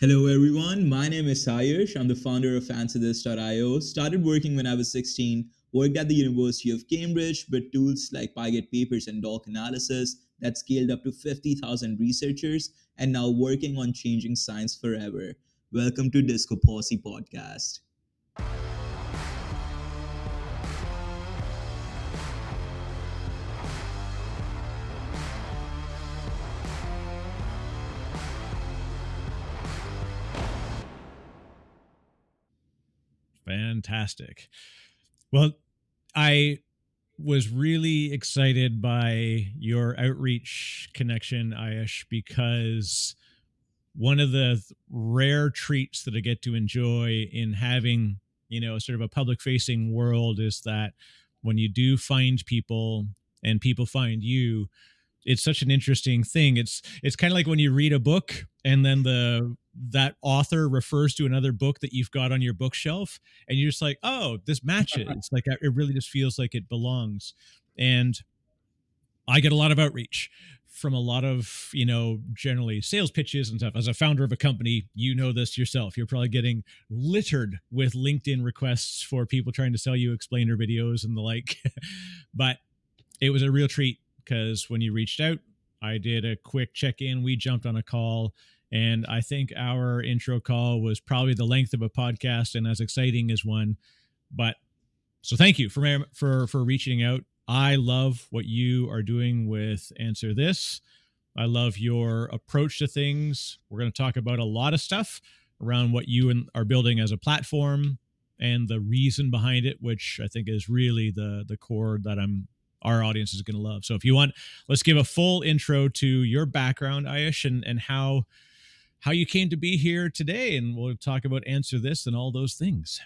Hello everyone, my name is Ayush. I'm the founder of AnswerThis.io. Started working when I was 16, worked at the University of Cambridge, built tools like Pygate papers and doc analysis that scaled up to 50,000 researchers, and now working on changing science forever. Welcome to DiscoPosse Podcast. Fantastic. Well, I was really excited by your outreach connection, Ayush, because one of the rare treats that I get to enjoy in having, sort of a public facing world is that when you do find people and people find you, it's such an interesting thing. It's kind of like when you read a book and then the that author refers to another book that you've got on your bookshelf and you're just like, oh, this matches. Like it really just feels like it belongs. And I get a lot of outreach from a lot of, generally sales pitches and stuff. As a founder of a company, you know this yourself. You're probably getting littered with LinkedIn requests for people trying to sell you explainer videos and the like. But it was a real treat because when you reached out, I did a quick check in. We jumped on a call, and I think our intro call was probably the length of a podcast and as exciting as one. But so thank you for reaching out. I love what you are doing with Answer This. I love your approach to things. We're going to talk about a lot of stuff around what you are building as a platform and the reason behind it, which I think is really the core that our audience is going to love. So if you want, let's give a full intro to your background, Ayush, and how you came to be here today. And we'll talk about Answer This and all those things.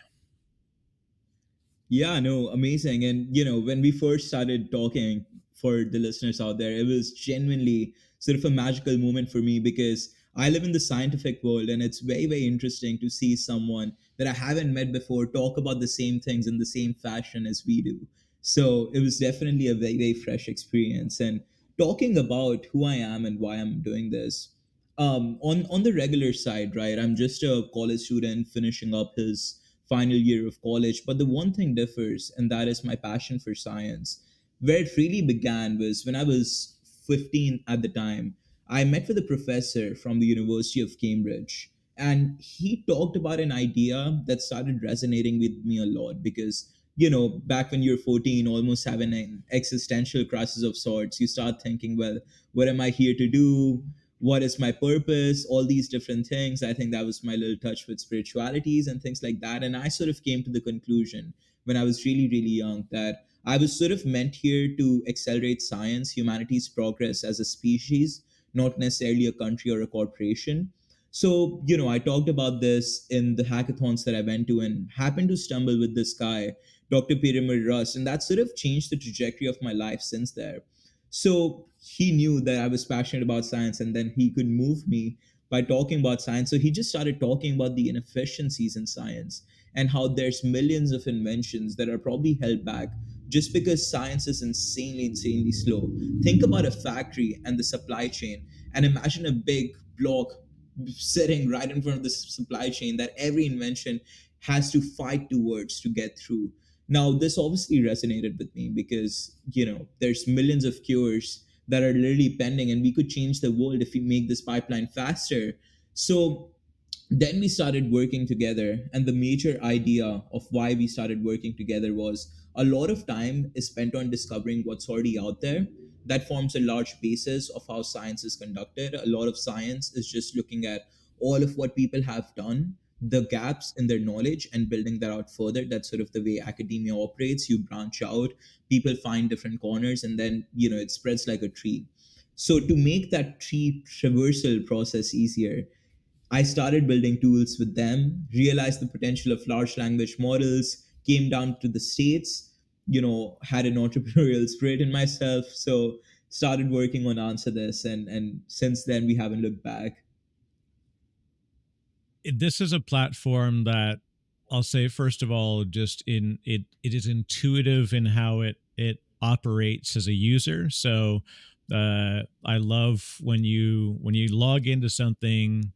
Yeah, no, amazing. And, when we first started talking for the listeners out there, it was genuinely sort of a magical moment for me because I live in the scientific world and it's very, very interesting to see someone that I haven't met before talk about the same things in the same fashion as we do. So it was definitely a very, very fresh experience. And talking about who I am and why I'm doing this, on the regular side, right? I'm just a college student finishing up his final year of college. But the one thing differs, and that is my passion for science. Where it really began was when I was 15 at the time. I met with a professor from the University of Cambridge, and he talked about an idea that started resonating with me a lot because. Back when you're 14, almost having an existential crisis of sorts, you start thinking, well, what am I here to do? What is my purpose, all these different things. I think that was my little touch with spiritualities and things like that. And I sort of came to the conclusion when I was really, really young that I was sort of meant here to accelerate science, humanity's progress as a species, not necessarily a country or a corporation. So, I talked about this in the hackathons that I went to and happened to stumble with this guy, Dr. Peter Rust, and that sort of changed the trajectory of my life since there. So he knew that I was passionate about science, and then he could move me by talking about science. So he just started talking about the inefficiencies in science and how there's millions of inventions that are probably held back just because science is insanely, insanely slow. Think about a factory and the supply chain, and imagine a big block sitting right in front of the supply chain that every invention has to fight towards to get through. Now, this obviously resonated with me because, there's millions of cures that are literally pending, and we could change the world if we make this pipeline faster. So then we started working together, and the major idea of why we started working together was a lot of time is spent on discovering what's already out there. That forms a large basis of how science is conducted. A lot of science is just looking at all of what people have done, the gaps in their knowledge, and building that out further. That's sort of the way academia operates. You branch out, people find different corners, and then it spreads like a tree. So to make that tree traversal process easier, I started building tools with them, realized the potential of large language models, came down to the States, had an entrepreneurial spirit in myself. So started working on Answer This, and since then we haven't looked back. This is a platform that I'll say first of all, just in it is intuitive in how it operates as a user. So I love when you log into something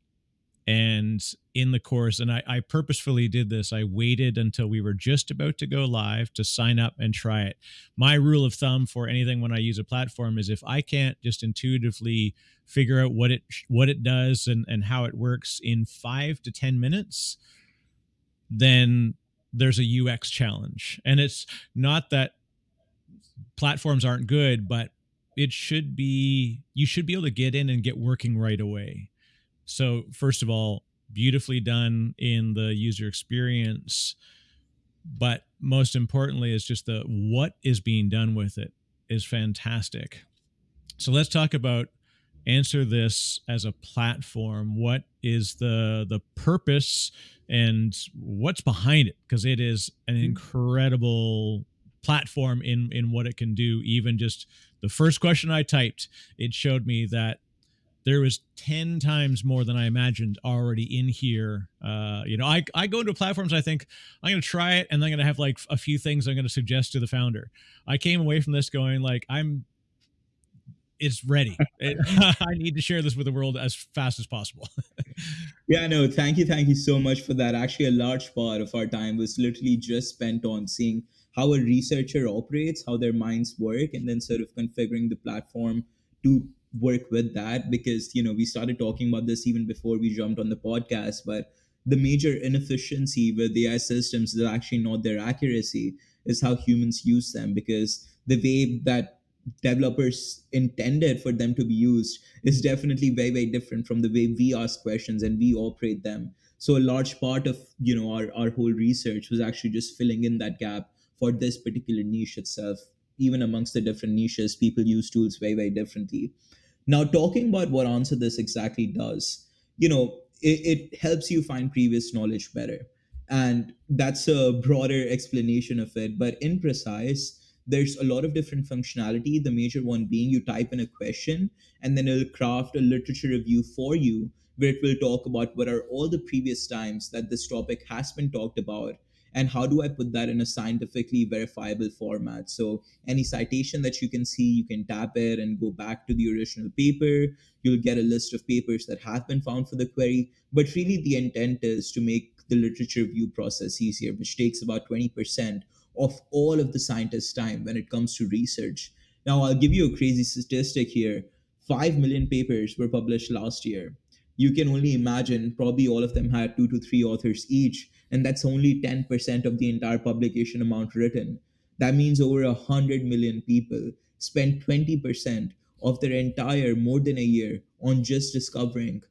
And in the course, and I purposefully did this, I waited until we were just about to go live to sign up and try it. My rule of thumb for anything when I use a platform is if I can't just intuitively figure out what it does and how it works in 5 to 10 minutes, then there's a UX challenge. And it's not that platforms aren't good, but it should be, you should be able to get in and get working right away. So, first of all, beautifully done in the user experience, but most importantly, is just the what is being done with it is fantastic. So, let's talk about Answer This as a platform. What is the purpose and what's behind it? Because it is an incredible platform in what it can do. Even just the first question I typed, it showed me that there was 10 times more than I imagined already in here. I go into platforms, I think I'm going to try it, and I'm going to have like a few things I'm going to suggest to the founder. I came away from this going like, it's ready. I need to share this with the world as fast as possible. Yeah, no, thank you so much for that. Actually, a large part of our time was literally just spent on seeing how a researcher operates, how their minds work, and then sort of configuring the platform to work with that. Because, we started talking about this even before we jumped on the podcast, but the major inefficiency with AI systems is actually not their accuracy, is how humans use them. Because the way that developers intended for them to be used is definitely very very different from the way we ask questions and we operate them. So a large part of our whole research was actually just filling in that gap for this particular niche itself. Even amongst the different niches, people use tools very very differently. Now, talking about what Answer This exactly does, it helps you find previous knowledge better. And that's a broader explanation of it. But in precise, there's a lot of different functionality. The major one being you type in a question and then it'll craft a literature review for you where it will talk about what are all the previous times that this topic has been talked about and how do I put that in a scientifically verifiable format. So any citation that you can see, you can tap it and go back to the original paper. You'll get a list of papers that have been found for the query. But really, the intent is to make the literature review process easier, which takes about 20% of all of the scientists' time when it comes to research. Now, I'll give you a crazy statistic here. 5 million papers were published last year. You can only imagine, probably all of them had 2 to 3 authors each, and that's only 10% of the entire publication amount written. That means over 100 million people spent 20% of their entire more than a year on just discovering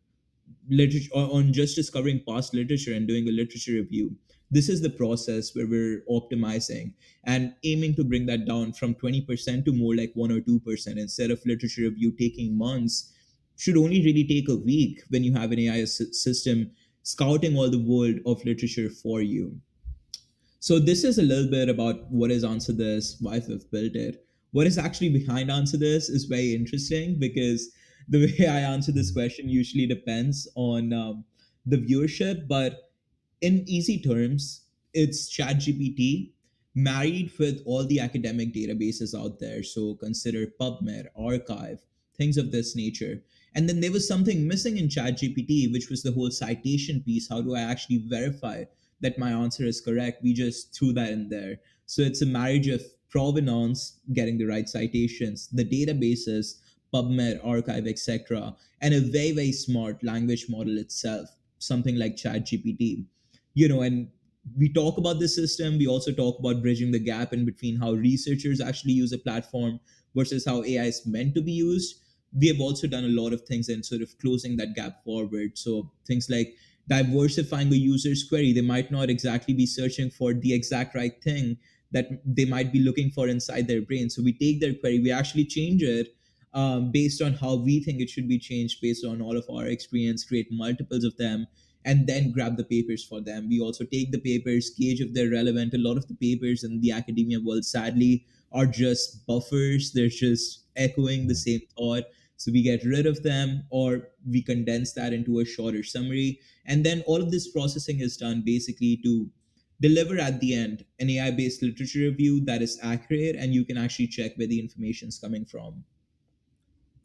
literature, on just discovering past literature and doing a literature review. This is the process where we're optimizing and aiming to bring that down from 20% to more like 1 or 2%. Instead of literature review taking months, should only really take a week when you have an AI system scouting all the world of literature for you. So this is a little bit about what is Answer This, why we've built it. What is actually behind Answer This is very interesting because the way I answer this question usually depends on the viewership. But in easy terms, it's ChatGPT married with all the academic databases out there. So consider PubMed, Archive, things of this nature. And then there was something missing in ChatGPT, which was the whole citation piece. How do I actually verify that my answer is correct? We just threw that in there. So it's a marriage of provenance, getting the right citations, the databases, PubMed, Archive, etc., and a very, very smart language model itself, something like ChatGPT. And we talk about this system. We also talk about bridging the gap in between how researchers actually use a platform versus how AI is meant to be used. We have also done a lot of things in sort of closing that gap forward. So things like diversifying a user's query. They might not exactly be searching for the exact right thing that they might be looking for inside their brain. So we take their query, we actually change it based on how we think it should be changed based on all of our experience, create multiples of them, and then grab the papers for them. We also take the papers, gauge if they're relevant. A lot of the papers in the academia world, sadly, are just buffers. They're just echoing the same thought. So we get rid of them or we condense that into a shorter summary. And then all of this processing is done basically to deliver at the end an AI based literature review that is accurate and you can actually check where the information is coming from.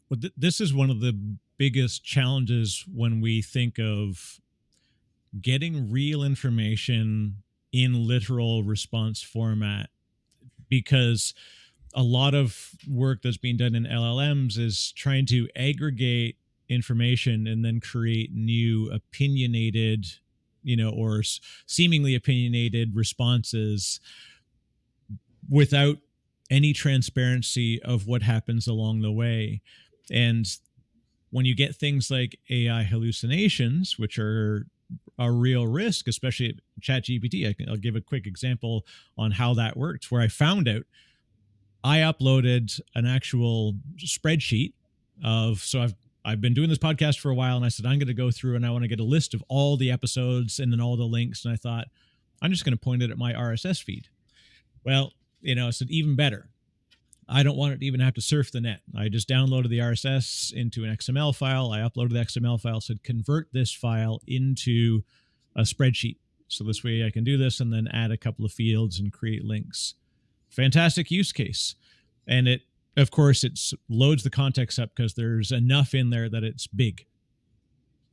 Well, this is one of the biggest challenges when we think of getting real information in literal response format, because a lot of work that's being done in LLMs is trying to aggregate information and then create new opinionated, or seemingly opinionated responses without any transparency of what happens along the way. And when you get things like AI hallucinations, which are a real risk, especially at ChatGPT, I'll give a quick example on how that works, where I found out I uploaded an actual spreadsheet of, so I've been doing this podcast for a while, and I said I'm going to go through and I want to get a list of all the episodes and then all the links, and I thought I'm just going to point it at my RSS feed. Well, I said even better. I don't want it to even have to surf the net. I just downloaded the RSS into an XML file. I uploaded the XML file, said convert this file into a spreadsheet. So this way I can do this and then add a couple of fields and create links. Fantastic use case. And it, of course, it loads the context up because there's enough in there that it's big.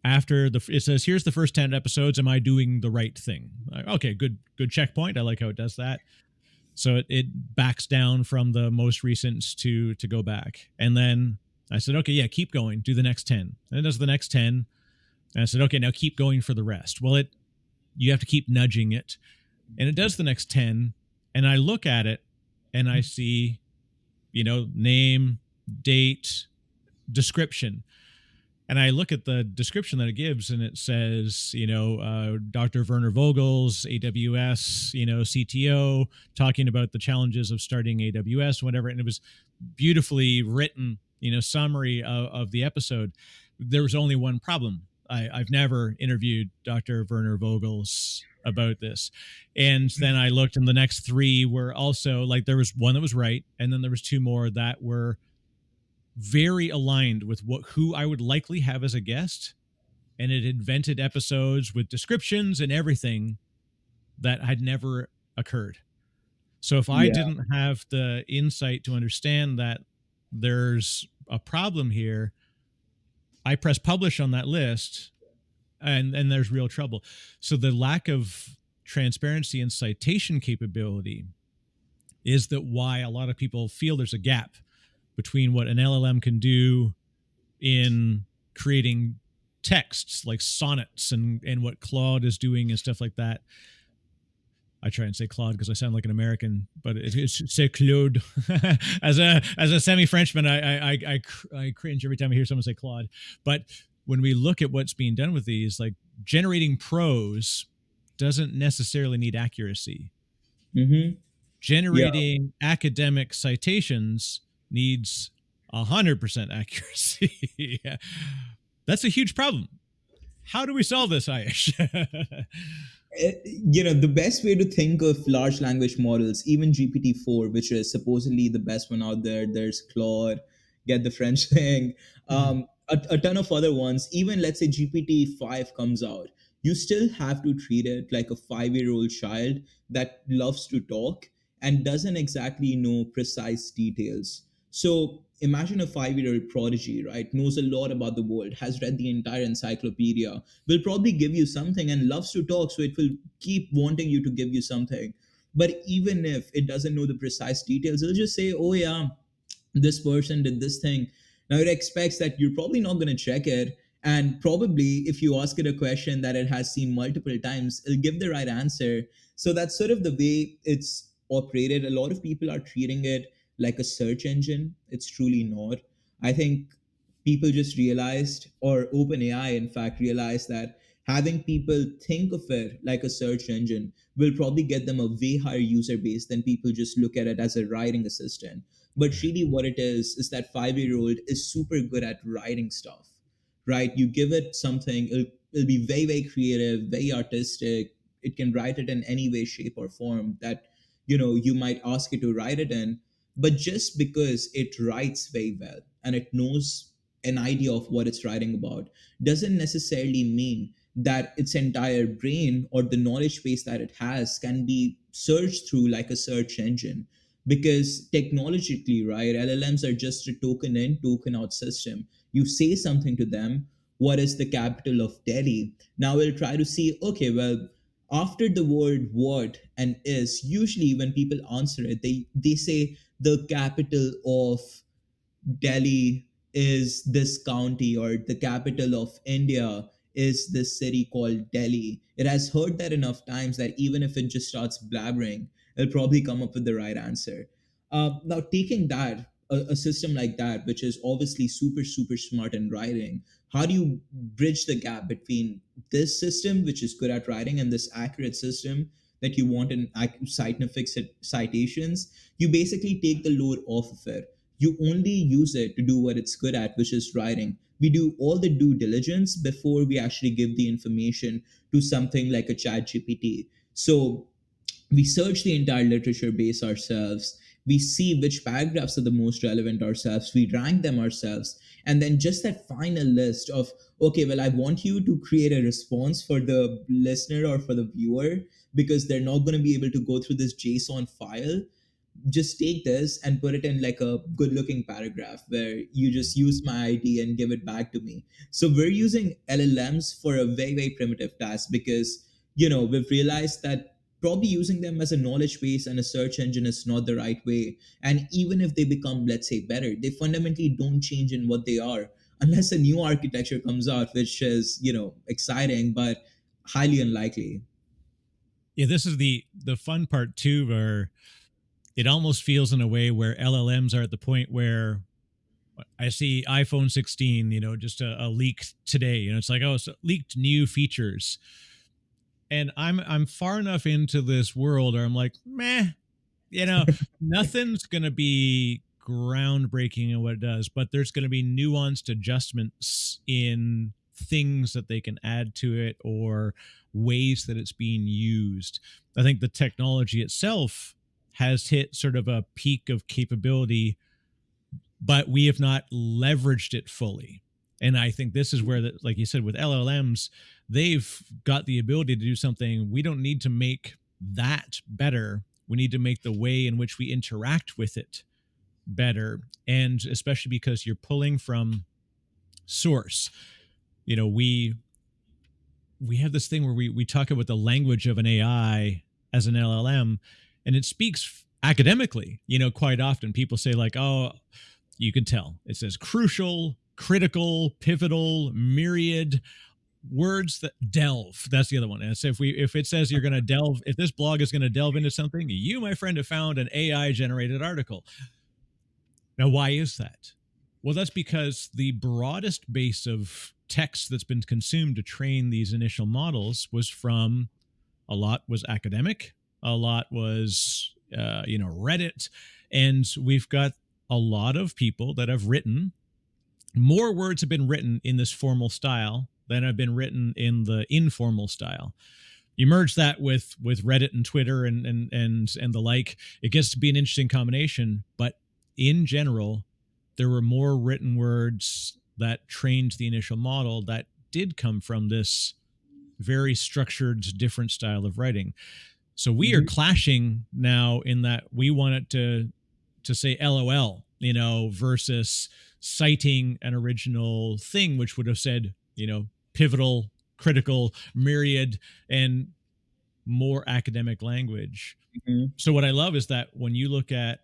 After it says, here's the first 10 episodes. Am I doing the right thing? Okay, good checkpoint. I like how it does that. So it backs down from the most recent to go back. And then I said, okay, yeah, keep going. Do the next 10. And it does the next 10. And I said, okay, now keep going for the rest. Well, you have to keep nudging it. And it does the next 10. And I look at it and I see, name, date, description. And I look at the description that it gives, and it says, Dr. Werner Vogel's AWS, CTO, talking about the challenges of starting AWS, whatever. And it was beautifully written, summary of the episode. There was only one problem. I've never interviewed Dr. Werner Vogel's about this. And then I looked, and the next three were also like, there was one that was right, and then there was two more that were very aligned with who I would likely have as a guest, and it invented episodes with descriptions and everything that had never occurred. So if I didn't have the insight to understand that there's a problem here, I press publish on that list, and there's real trouble. So the lack of transparency and citation capability is that why a lot of people feel there's a gap between what an LLM can do in creating texts like sonnets and what Claude is doing and stuff like that. I try and say Claude because I sound like an American, but it's say Claude. as a semi-Frenchman, I cringe every time I hear someone say Claude. But when we look at what's being done with these, like generating prose doesn't necessarily need accuracy. Mm-hmm. Generating academic citations needs 100% accuracy. Yeah. That's a huge problem. How do we solve this, Ayush? The best way to think of large language models, even GPT-4, which is supposedly the best one out there, there's Claude, get the French thing, a ton of other ones, even let's say GPT-5 comes out, you still have to treat it like a 5-year-old child that loves to talk and doesn't exactly know precise details. So imagine a 5-year-old prodigy, right? Knows a lot about the world, has read the entire encyclopedia, will probably give you something and loves to talk. So it will keep wanting you to give you something. But even if it doesn't know the precise details, it'll just say, oh, yeah, this person did this thing. Now it expects that you're probably not going to check it. And probably if you ask it a question that it has seen multiple times, it'll give the right answer. So that's sort of the way it's operated. A lot of people are treating it like a search engine. It's truly not. I think people just realized, or OpenAI, in fact, realized that having people think of it like a search engine will probably get them a way higher user base than people just look at it as a writing assistant. But really, what it is that 5-year-old is super good at writing stuff, right? You give it something, it'll be very, very creative, very artistic. It can write it in any way, shape, or form that you might ask it to write it in. But just because it writes very well and it knows an idea of what it's writing about doesn't necessarily mean that its entire brain or the knowledge base that it has can be searched through like a search engine. because technologically, right, LLMs are just a token in, token out system. You say something to them, what is the capital of Delhi? Now we'll try to see, okay, well, after the word what and is, usually when people answer it, they say the capital of Delhi is this county, or the capital of India is this city called Delhi. It has heard that enough times that even if it just starts blabbering, it'll probably come up with the right answer. Now, taking that, a system like that, which is obviously super, super smart in writing, how do you bridge the gap between this system, which is good at writing, and this accurate system that you want in scientific citations? You basically take the load off of it. You only use it to do what it's good at, which is writing. We do all the due diligence before we actually give the information to something like a chat GPT. So we search the entire literature base ourselves. We see which paragraphs are the most relevant ourselves. We rank them ourselves. And then just that final list of, okay, well, I want you to create a response for the listener or for the viewer, because they're not going to be able to go through this JSON file. Just take this and put it in like a good looking paragraph where you just use my ID and give it back to me. So we're using LLMs for a very, very primitive task, because, we've realized that probably using them as a knowledge base and a search engine is not the right way. And even if they become, let's say, better, they fundamentally don't change in what they are unless a new architecture comes out, which is, exciting, but highly unlikely. Yeah, this is the fun part too, where it almost feels in a way where LLMs are at the point where I see iPhone 16, just a leak today. It's like, oh, it's leaked new features, and I'm far enough into this world where I'm like, meh, nothing's gonna be groundbreaking in what it does, but there's gonna be nuanced adjustments in things that they can add to it or ways that it's being used. I think the technology itself has hit sort of a peak of capability, but we have not leveraged it fully. And I think this is where, like you said, with LLMs, they've got the ability to do something. We don't need to make that better. We need to make the way in which we interact with it better. And especially because you're pulling from source. We have this thing where we talk about the language of an AI as an LLM, and it speaks academically. Quite often people say like, oh, you can tell it says crucial, critical, pivotal, myriad, words that delve. That's the other one. And so if it says you're going to delve, if this blog is going to delve into something, you, my friend, have found an AI generated article. Now, why is that? Well, that's because the broadest base of text that's been consumed to train these initial models a lot was academic, a lot was, Reddit. And we've got a lot of people that have written, more words have been written in this formal style than have been written in the informal style. You merge that with Reddit and Twitter and the like, it gets to be an interesting combination. But in general, there were more written words that trained the initial model that did come from this very structured, different style of writing. So we are clashing now in that we want it to say LOL, versus citing an original thing, which would have said, pivotal, critical, myriad, and more academic language. Mhm. So what I love is that when you look at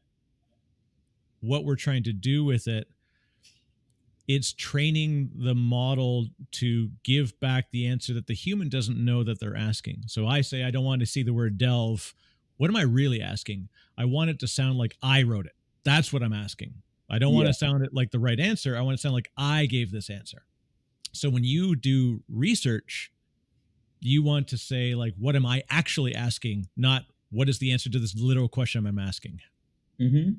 what we're trying to do with it, it's training the model to give back the answer that the human doesn't know that they're asking. So I say, I don't want to see the word delve. What am I really asking? I want it to sound like I wrote it. That's what I'm asking. I don't want Yeah. to sound it like the right answer. I want it to sound like I gave this answer. So when you do research, you want to say, like, what am I actually asking? Not what is the answer to this literal question I'm asking. Mm-hmm.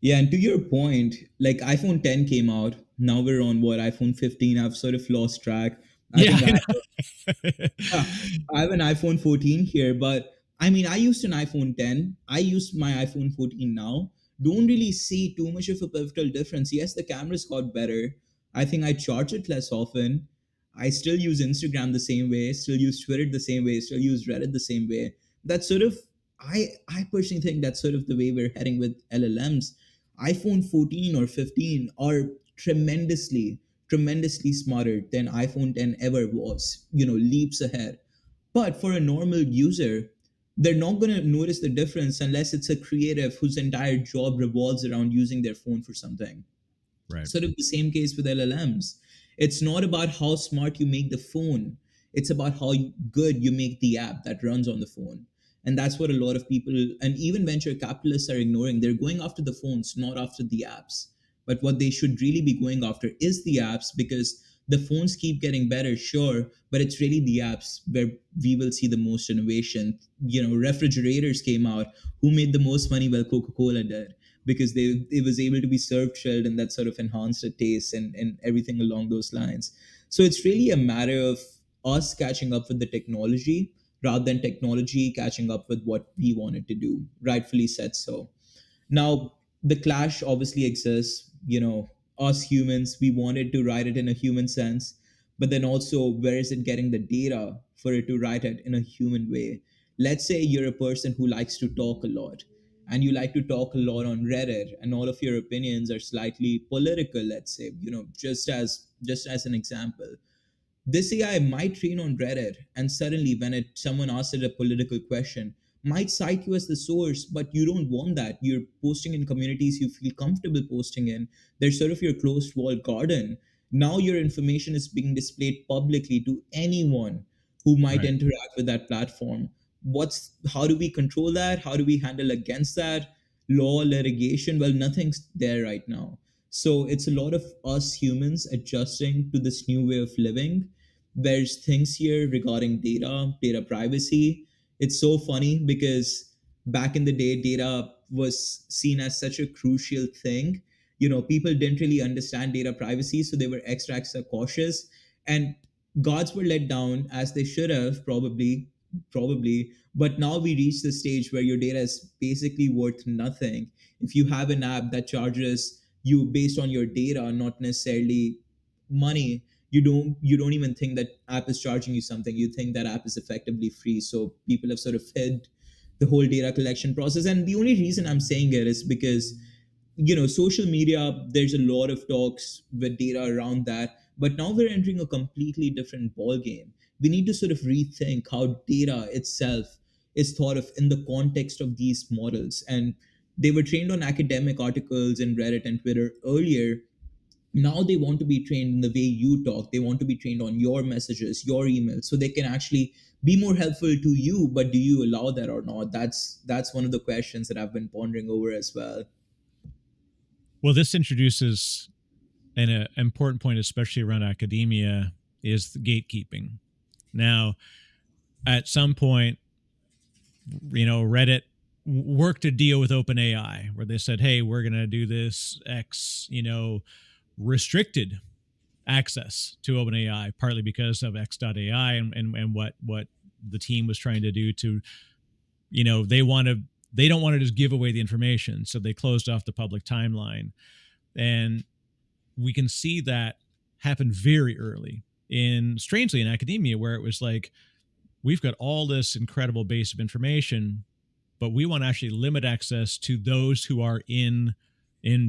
Yeah, and to your point, like iPhone 10 came out. Now we're on what, iPhone 15? I've sort of lost track. I Yeah, think I yeah, I have an iPhone 14 here, but I mean, I used an iPhone 10. I use my iPhone 14 now. Don't really see too much of a pivotal difference. Yes, the camera's got better. I think I charge it less often. I still use Instagram the same way, still use Twitter the same way, still use Reddit the same way. That's sort of I personally think that's sort of the way we're heading with LLMs. iPhone 14 or 15 are tremendously smarter than iPhone 10 ever was, leaps ahead. But for a normal user, they're not going to notice the difference unless it's a creative whose entire job revolves around using their phone for something. Right. Sort of the same case with LLMs. It's not about how smart you make the phone, it's about how good you make the app that runs on the phone. And that's what a lot of people, and even venture capitalists, are ignoring. They're going after the phones, not after the apps. But what they should really be going after is the apps, because the phones keep getting better, sure, but it's really the apps where we will see the most innovation. Refrigerators came out. Who made the most money? Well, Coca-Cola did, because it was able to be served chilled, and that sort of enhanced the taste and everything along those lines. So it's really a matter of us catching up with the technology rather than technology catching up with what we wanted to do, rightfully said so. Now, the clash obviously exists. Us humans, we wanted to write it in a human sense, but then also, where is it getting the data for it to write it in a human way? Let's say you're a person who likes to talk a lot, and you like to talk a lot on Reddit, and all of your opinions are slightly political, let's say, just as an example. This AI might train on Reddit, and suddenly, when someone asks it a political question, might cite you as the source, but you don't want that. You're posting in communities you feel comfortable posting in. They're sort of your closed walled garden. Now your information is being displayed publicly to anyone who might Right. interact with that platform. How do we control that? How do we handle against that? Law, litigation, well, nothing's there right now. So it's a lot of us humans adjusting to this new way of living. There's things here regarding data privacy. It's so funny because back in the day, data was seen as such a crucial thing. People didn't really understand data privacy, so they were extra cautious, and gods were let down, as they should have, probably. But now we reach the stage where your data is basically worth nothing. If you have an app that charges you based on your data, not necessarily money, you don't even think that app is charging you something. You think that app is effectively free. So people have sort of hid the whole data collection process. And the only reason I'm saying it is because social media, there's a lot of talks with data around that, but now we're entering a completely different ball game. We need to sort of rethink how data itself is thought of in the context of these models. And they were trained on academic articles in Reddit and Twitter earlier. Now they want to be trained in the way you talk. They want to be trained on your messages, your emails, so they can actually be more helpful to you. But do you allow that or not? That's one of the questions that I've been pondering over as well. Well, this introduces an important point, especially around academia, is the gatekeeping. Now, at some point, Reddit worked a deal with OpenAI where they said, "Hey, we're going to do this X, restricted access to OpenAI, partly because of X.AI and what the team was trying to do to, they don't want to just give away the information, so they closed off the public timeline." And we can see that happen very early strangely in academia, where it was like, we've got all this incredible base of information, but we want to actually limit access to those who are in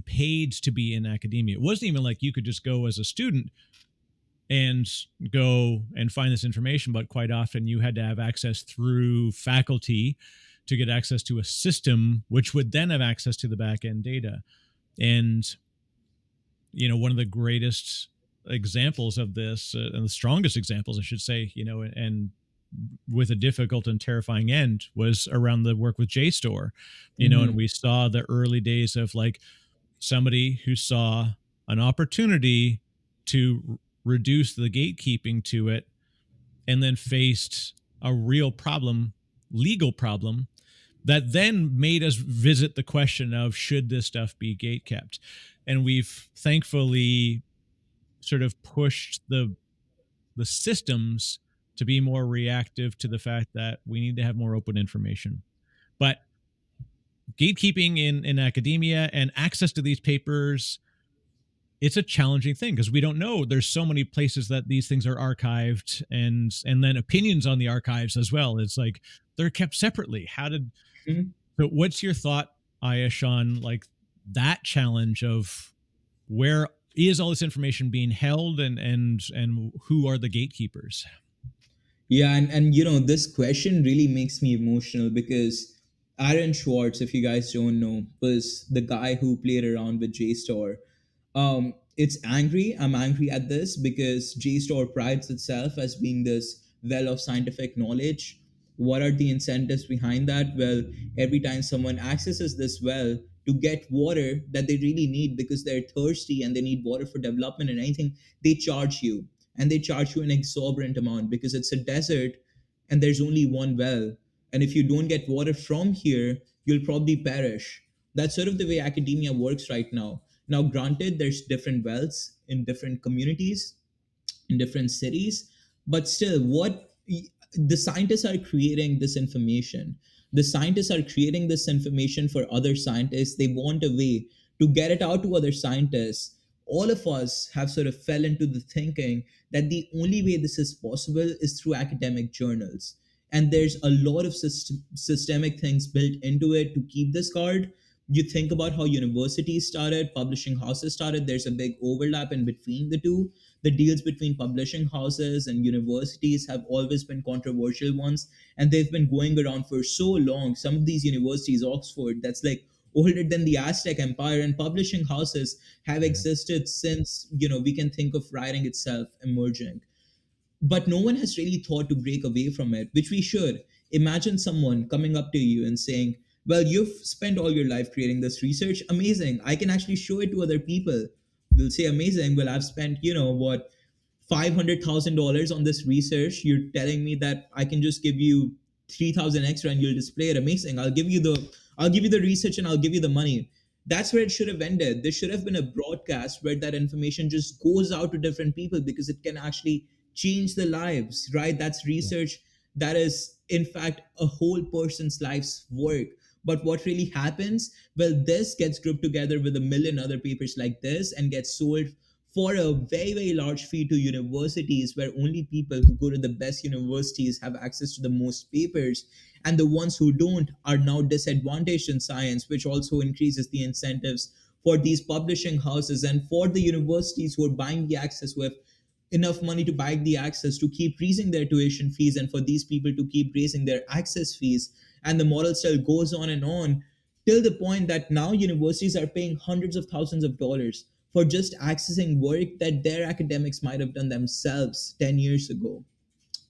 paid to be in academia. It wasn't even like you could just go as a student and go and find this information, but quite often you had to have access through faculty to get access to a system, which would then have access to the back end data. And one of the greatest examples of this, and the strongest examples, I should say, and with a difficult and terrifying end, was around the work with JSTOR, and Mhm. we saw the early days of like somebody who saw an opportunity to reduce the gatekeeping to it, and then faced a real problem, legal problem, that then made us visit the question of, should this stuff be gate kept? And we've thankfully sort of pushed the systems to be more reactive to the fact that we need to have more open information. But gatekeeping in academia and access to these papers, it's a challenging thing because we don't know. There's so many places that these things are archived, and then opinions on the archives as well. It's like they're kept separately. How did Mhm. So what's your thought, Ayush, on like that challenge of where is all this information being held, and who are the gatekeepers? Yeah, and this question really makes me emotional because Aaron Schwartz, if you guys don't know, was the guy who played around with JSTOR. It's angry. I'm angry at this because JSTOR prides itself as being this well of scientific knowledge. What are the incentives behind that? Well, every time someone accesses this well to get water that they really need because they're thirsty and they need water for development and anything, they charge you, and they charge you an exorbitant amount because it's a desert and there's only one well. And if you don't get water from here, you'll probably perish. That's sort of the way academia works right now. Now, granted, there's different wells in different communities, in different cities, but still, what the scientists are creating this information. The scientists are creating this information for other scientists. They want a way to get it out to other scientists. All of us have sort of fell into the thinking that the only way this is possible is through academic journals. And there's a lot of systemic things built into it to keep this card. You think about how universities started, publishing houses started, there's a big overlap in between the two. The deals between publishing houses and universities have always been controversial ones, and they've been going around for so long. Some of these universities, Oxford, that's like older than the Aztec Empire, and publishing houses have existed since, we can think of writing itself emerging. But no one has really thought to break away from it, which we should. Imagine someone coming up to you and saying, well, you've spent all your life creating this research. Amazing. I can actually show it to other people. They'll say, amazing. Well, I've spent, what, $500,000 on this research. You're telling me that I can just give you 3,000 extra and you'll display it. Amazing. I'll give you the research and I'll give you the money. That's where it should have ended. There should have been a broadcast where that information just goes out to different people because it can actually change their lives, right? That's research that is, in fact, a whole person's life's work. But what really happens? Well, this gets grouped together with a million other papers like this and gets sold for a very, very large fee to universities, where only people who go to the best universities have access to the most papers. And the ones who don't are now disadvantaged in science, which also increases the incentives for these publishing houses and for the universities who are buying the access with enough money to buy the access to keep raising their tuition fees, and for these people to keep raising their access fees. And the model still goes on till the point that now universities are paying hundreds of thousands of dollars for just accessing work that their academics might have done themselves 10 years ago.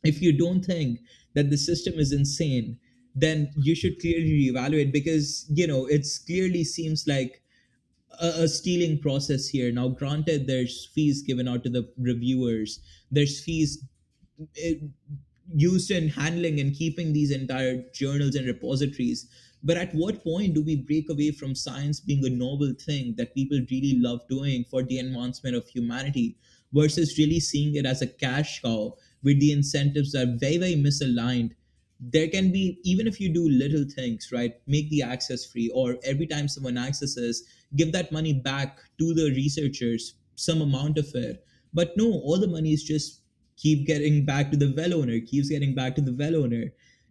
If you don't think that the system is insane, then you should clearly reevaluate, because it's clearly seems like a stealing process here. Now, granted, there's fees given out to the reviewers, there's fees eh, used in handling and keeping these entire journals and repositories. But at what point do we break away from science being a noble thing that people really love doing for the advancement of humanity, versus really seeing it as a cash cow where the incentives are very, very misaligned? There can be, even if you do little things, right, make the access free, or every time someone accesses, give that money back to the researchers, some amount of it. But no, all the money is just keep getting back to the well owner, keeps getting back to the well owner.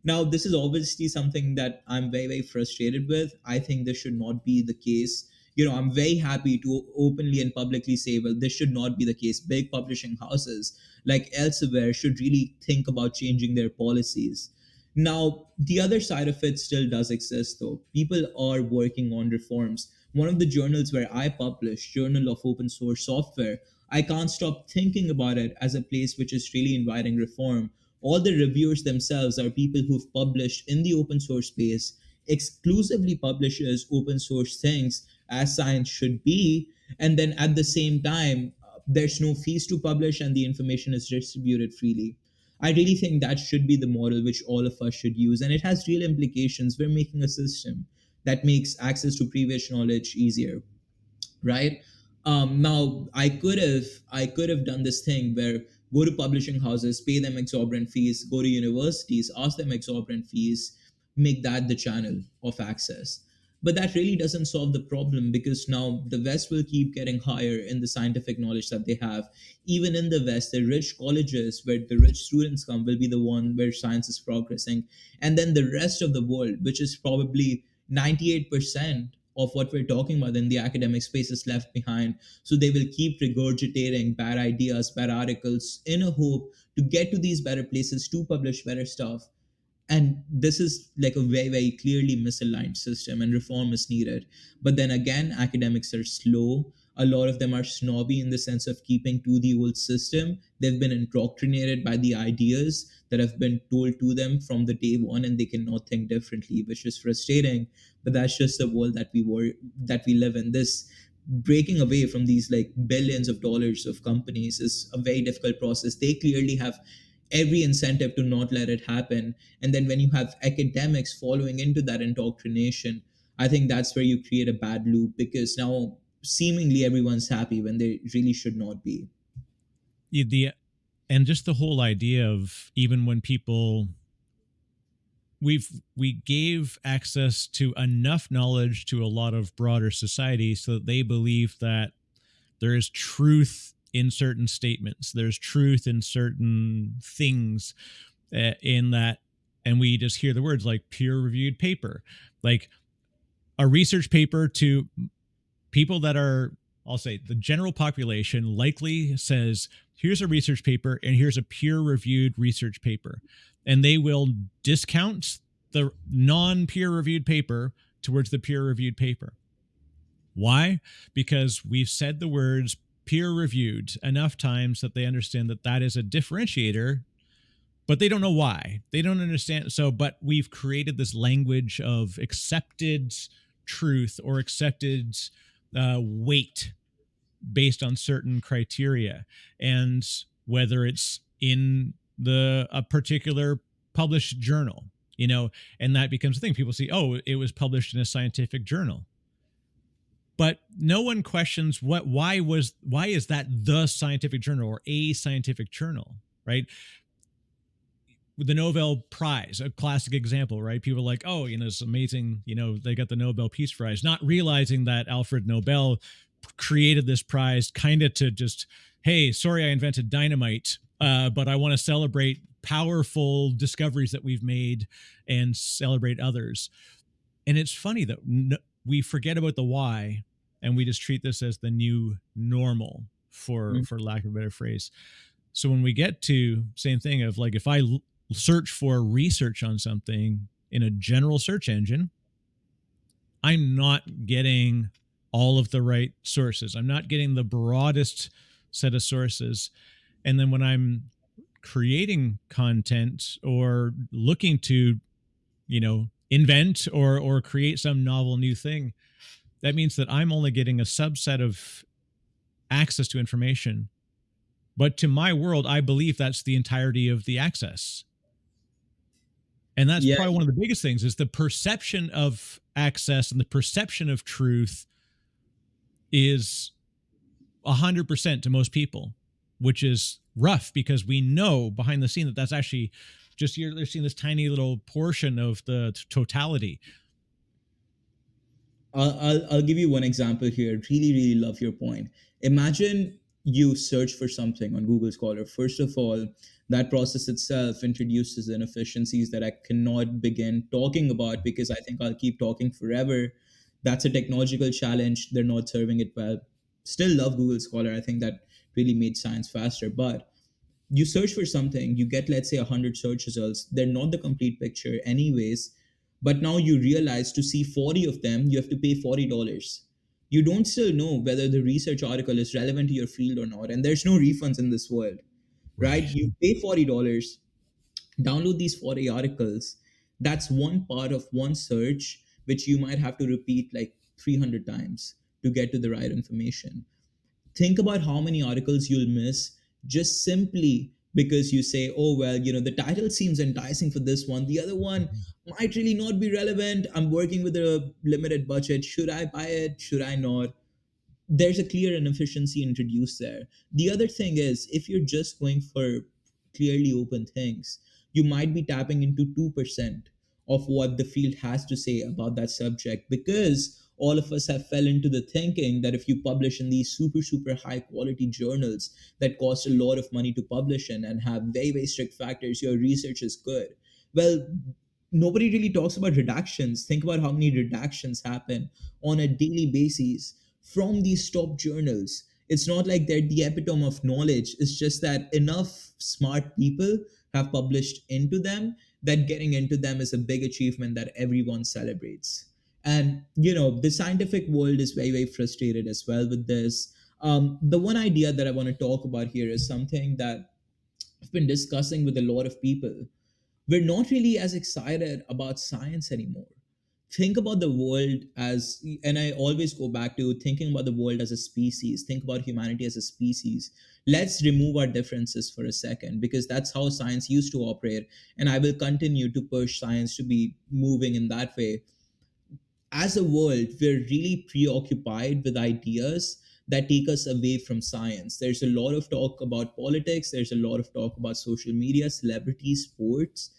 Now, this is obviously something that I'm very, very frustrated with. I think this should not be the case. I'm very happy to openly and publicly say, well, this should not be the case. Big publishing houses, like elsewhere, should really think about changing their policies. Now, the other side of it still does exist, though. People are working on reforms. One of the journals where I publish, Journal of Open Source Software, I can't stop thinking about it as a place which is really inviting reform. All the reviewers themselves are people who've published in the open source space, exclusively publishes open source things as science should be, and then at the same time, there's no fees to publish and the information is distributed freely. I really think that should be the model which all of us should use, and it has real implications. We're making a system that makes access to previous knowledge easier, right? Now, I could have done this thing where go to publishing houses, pay them exorbitant fees, go to universities, ask them exorbitant fees, make that the channel of access. But that really doesn't solve the problem, because now the West will keep getting higher in the scientific knowledge that they have. Even in the West, the rich colleges where the rich students come will be the one where science is progressing. And then the rest of the world, which is probably 98% of what we're talking about in the academic space, is left behind. So they will keep regurgitating bad ideas, bad articles, in a hope to get to these better places, to publish better stuff. And this is like a very, very clearly misaligned system, and reform is needed. But then again, academics are slow. A lot of them are snobby in the sense of keeping to the old system. They've been indoctrinated by the ideas that have been told to them from the day one, and they cannot think differently, which is frustrating. But that's just the world that we live in. This breaking away from these like billions of dollars of companies is a very difficult process. They clearly have every incentive to not let it happen. And then when you have academics following into that indoctrination, I think that's where you create a bad loop, because now seemingly everyone's happy when they really should not be. The and just the whole idea of, even when people, we gave access to enough knowledge to a lot of broader society so that they believe that there is truth in certain statements, there's truth in certain things, in that, and we just hear the words like peer reviewed paper, like a research paper to people that are, I'll say, the general population likely says, here's a research paper and here's a peer reviewed research paper. And they will discount the non peer reviewed paper towards the peer reviewed paper. Why? Because we've said the words peer reviewed enough times that they understand that that is a differentiator, but they don't know why. They don't understand. So, but we've created this language of accepted truth or accepted weight based on certain criteria, and whether it's in a particular published journal, and that becomes a thing. People see, oh, it was published in a scientific journal, but no one questions why is that the scientific journal or a scientific journal, right? With the Nobel Prize, a classic example, right? People are like, oh, it's amazing, they got the Nobel Peace Prize, not realizing that Alfred Nobel created this prize kind of to just, hey, sorry, I invented dynamite, but I want to celebrate powerful discoveries that we've made and celebrate others. And it's funny that we forget about the why, and we just treat this as the new normal, for lack of a better phrase. So when we get to same thing of like, if I search for research on something in a general search engine, I'm not getting all of the right sources. I'm not getting the broadest set of sources. And then when I'm creating content or looking to, invent or create some novel new thing, that means that I'm only getting a subset of access to information. But to my world, I believe that's the entirety of the access. And that's Yeah, probably one of the biggest things, is the perception of access and the perception of truth is 100% to most people, which is rough, because we know behind the scene that that's actually just, they're seeing this tiny little portion of the totality. I'll give you one example here. Really, really love your point. Imagine you search for something on Google Scholar. First of all, that process itself introduces inefficiencies that I cannot begin talking about, because I think I'll keep talking forever. That's a technological challenge. They're not serving it well. Still love Google Scholar. I think that really made science faster. But you search for something, you get, let's say, 100 search results. They're not the complete picture anyways, but now you realize to see 40 of them you have to pay $40. You don't still know whether the research article is relevant to your field or not, and there's no refunds in this world, right? Right. You pay $40, download these 40 articles. That's one part of one search which you might have to repeat like 300 times to get to the right information. Think about how many articles you'll miss just simply because you say, oh, well, the title seems enticing for this one. The other one might really not be relevant. I'm working with a limited budget. Should I buy it? Should I not? There's a clear inefficiency introduced there. The other thing is, if you're just going for clearly open things, you might be tapping into 2% of what the field has to say about that subject, because all of us have fell into the thinking that if you publish in these super high quality journals that cost a lot of money to publish in and have very strict factors, your research is good. Well, nobody really talks about redactions. Think about how many redactions happen on a daily basis from these top journals. It's not like they're the epitome of knowledge. It's just that enough smart people have published into them that getting into them is a big achievement that everyone celebrates. And the scientific world is very frustrated as well with this. The one idea that I want to talk about here is something that I've been discussing with a lot of people. We're not really as excited about science anymore. Think about the world as, and I always go back to thinking about the world as a species, think about humanity as a species. Let's remove our differences for a second, because that's how science used to operate. And I will continue to push science to be moving in that way. As a world, we're really preoccupied with ideas that take us away from science. There's a lot of talk about politics, there's a lot of talk about social media, celebrities, sports.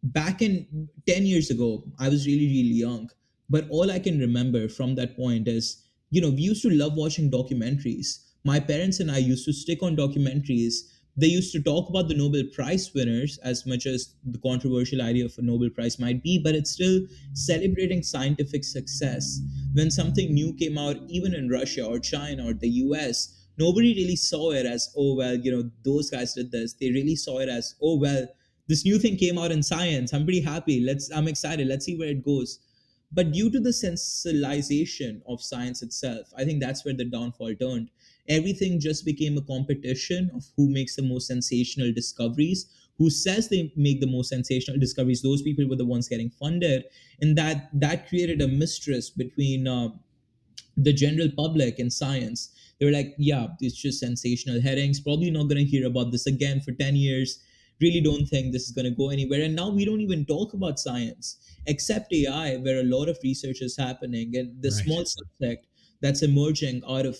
Back in 10 years ago, I was really young, but all I can remember from that point is, we used to love watching documentaries. My parents and I used to stick on documentaries. They used to talk about the Nobel Prize winners, as much as the controversial idea of a Nobel Prize might be, but it's still celebrating scientific success. When something new came out, even in Russia or China or the US, nobody really saw it as, oh well, those guys did this. They really saw it as, oh well, this new thing came out in science. I'm pretty happy. I'm excited. Let's see where it goes. But due to the sensationalization of science itself, I think that's where the downfall turned. Everything just became a competition of who makes the most sensational discoveries, who says they make the most sensational discoveries. Those people were the ones getting funded, and that created a mistrust between the general public in science. They were like, yeah, it's just sensational headings. Probably not going to hear about this again for 10 years. Really don't think this is going to go anywhere. And now we don't even talk about science except AI, where a lot of research is happening. And the Right. small subject that's emerging out of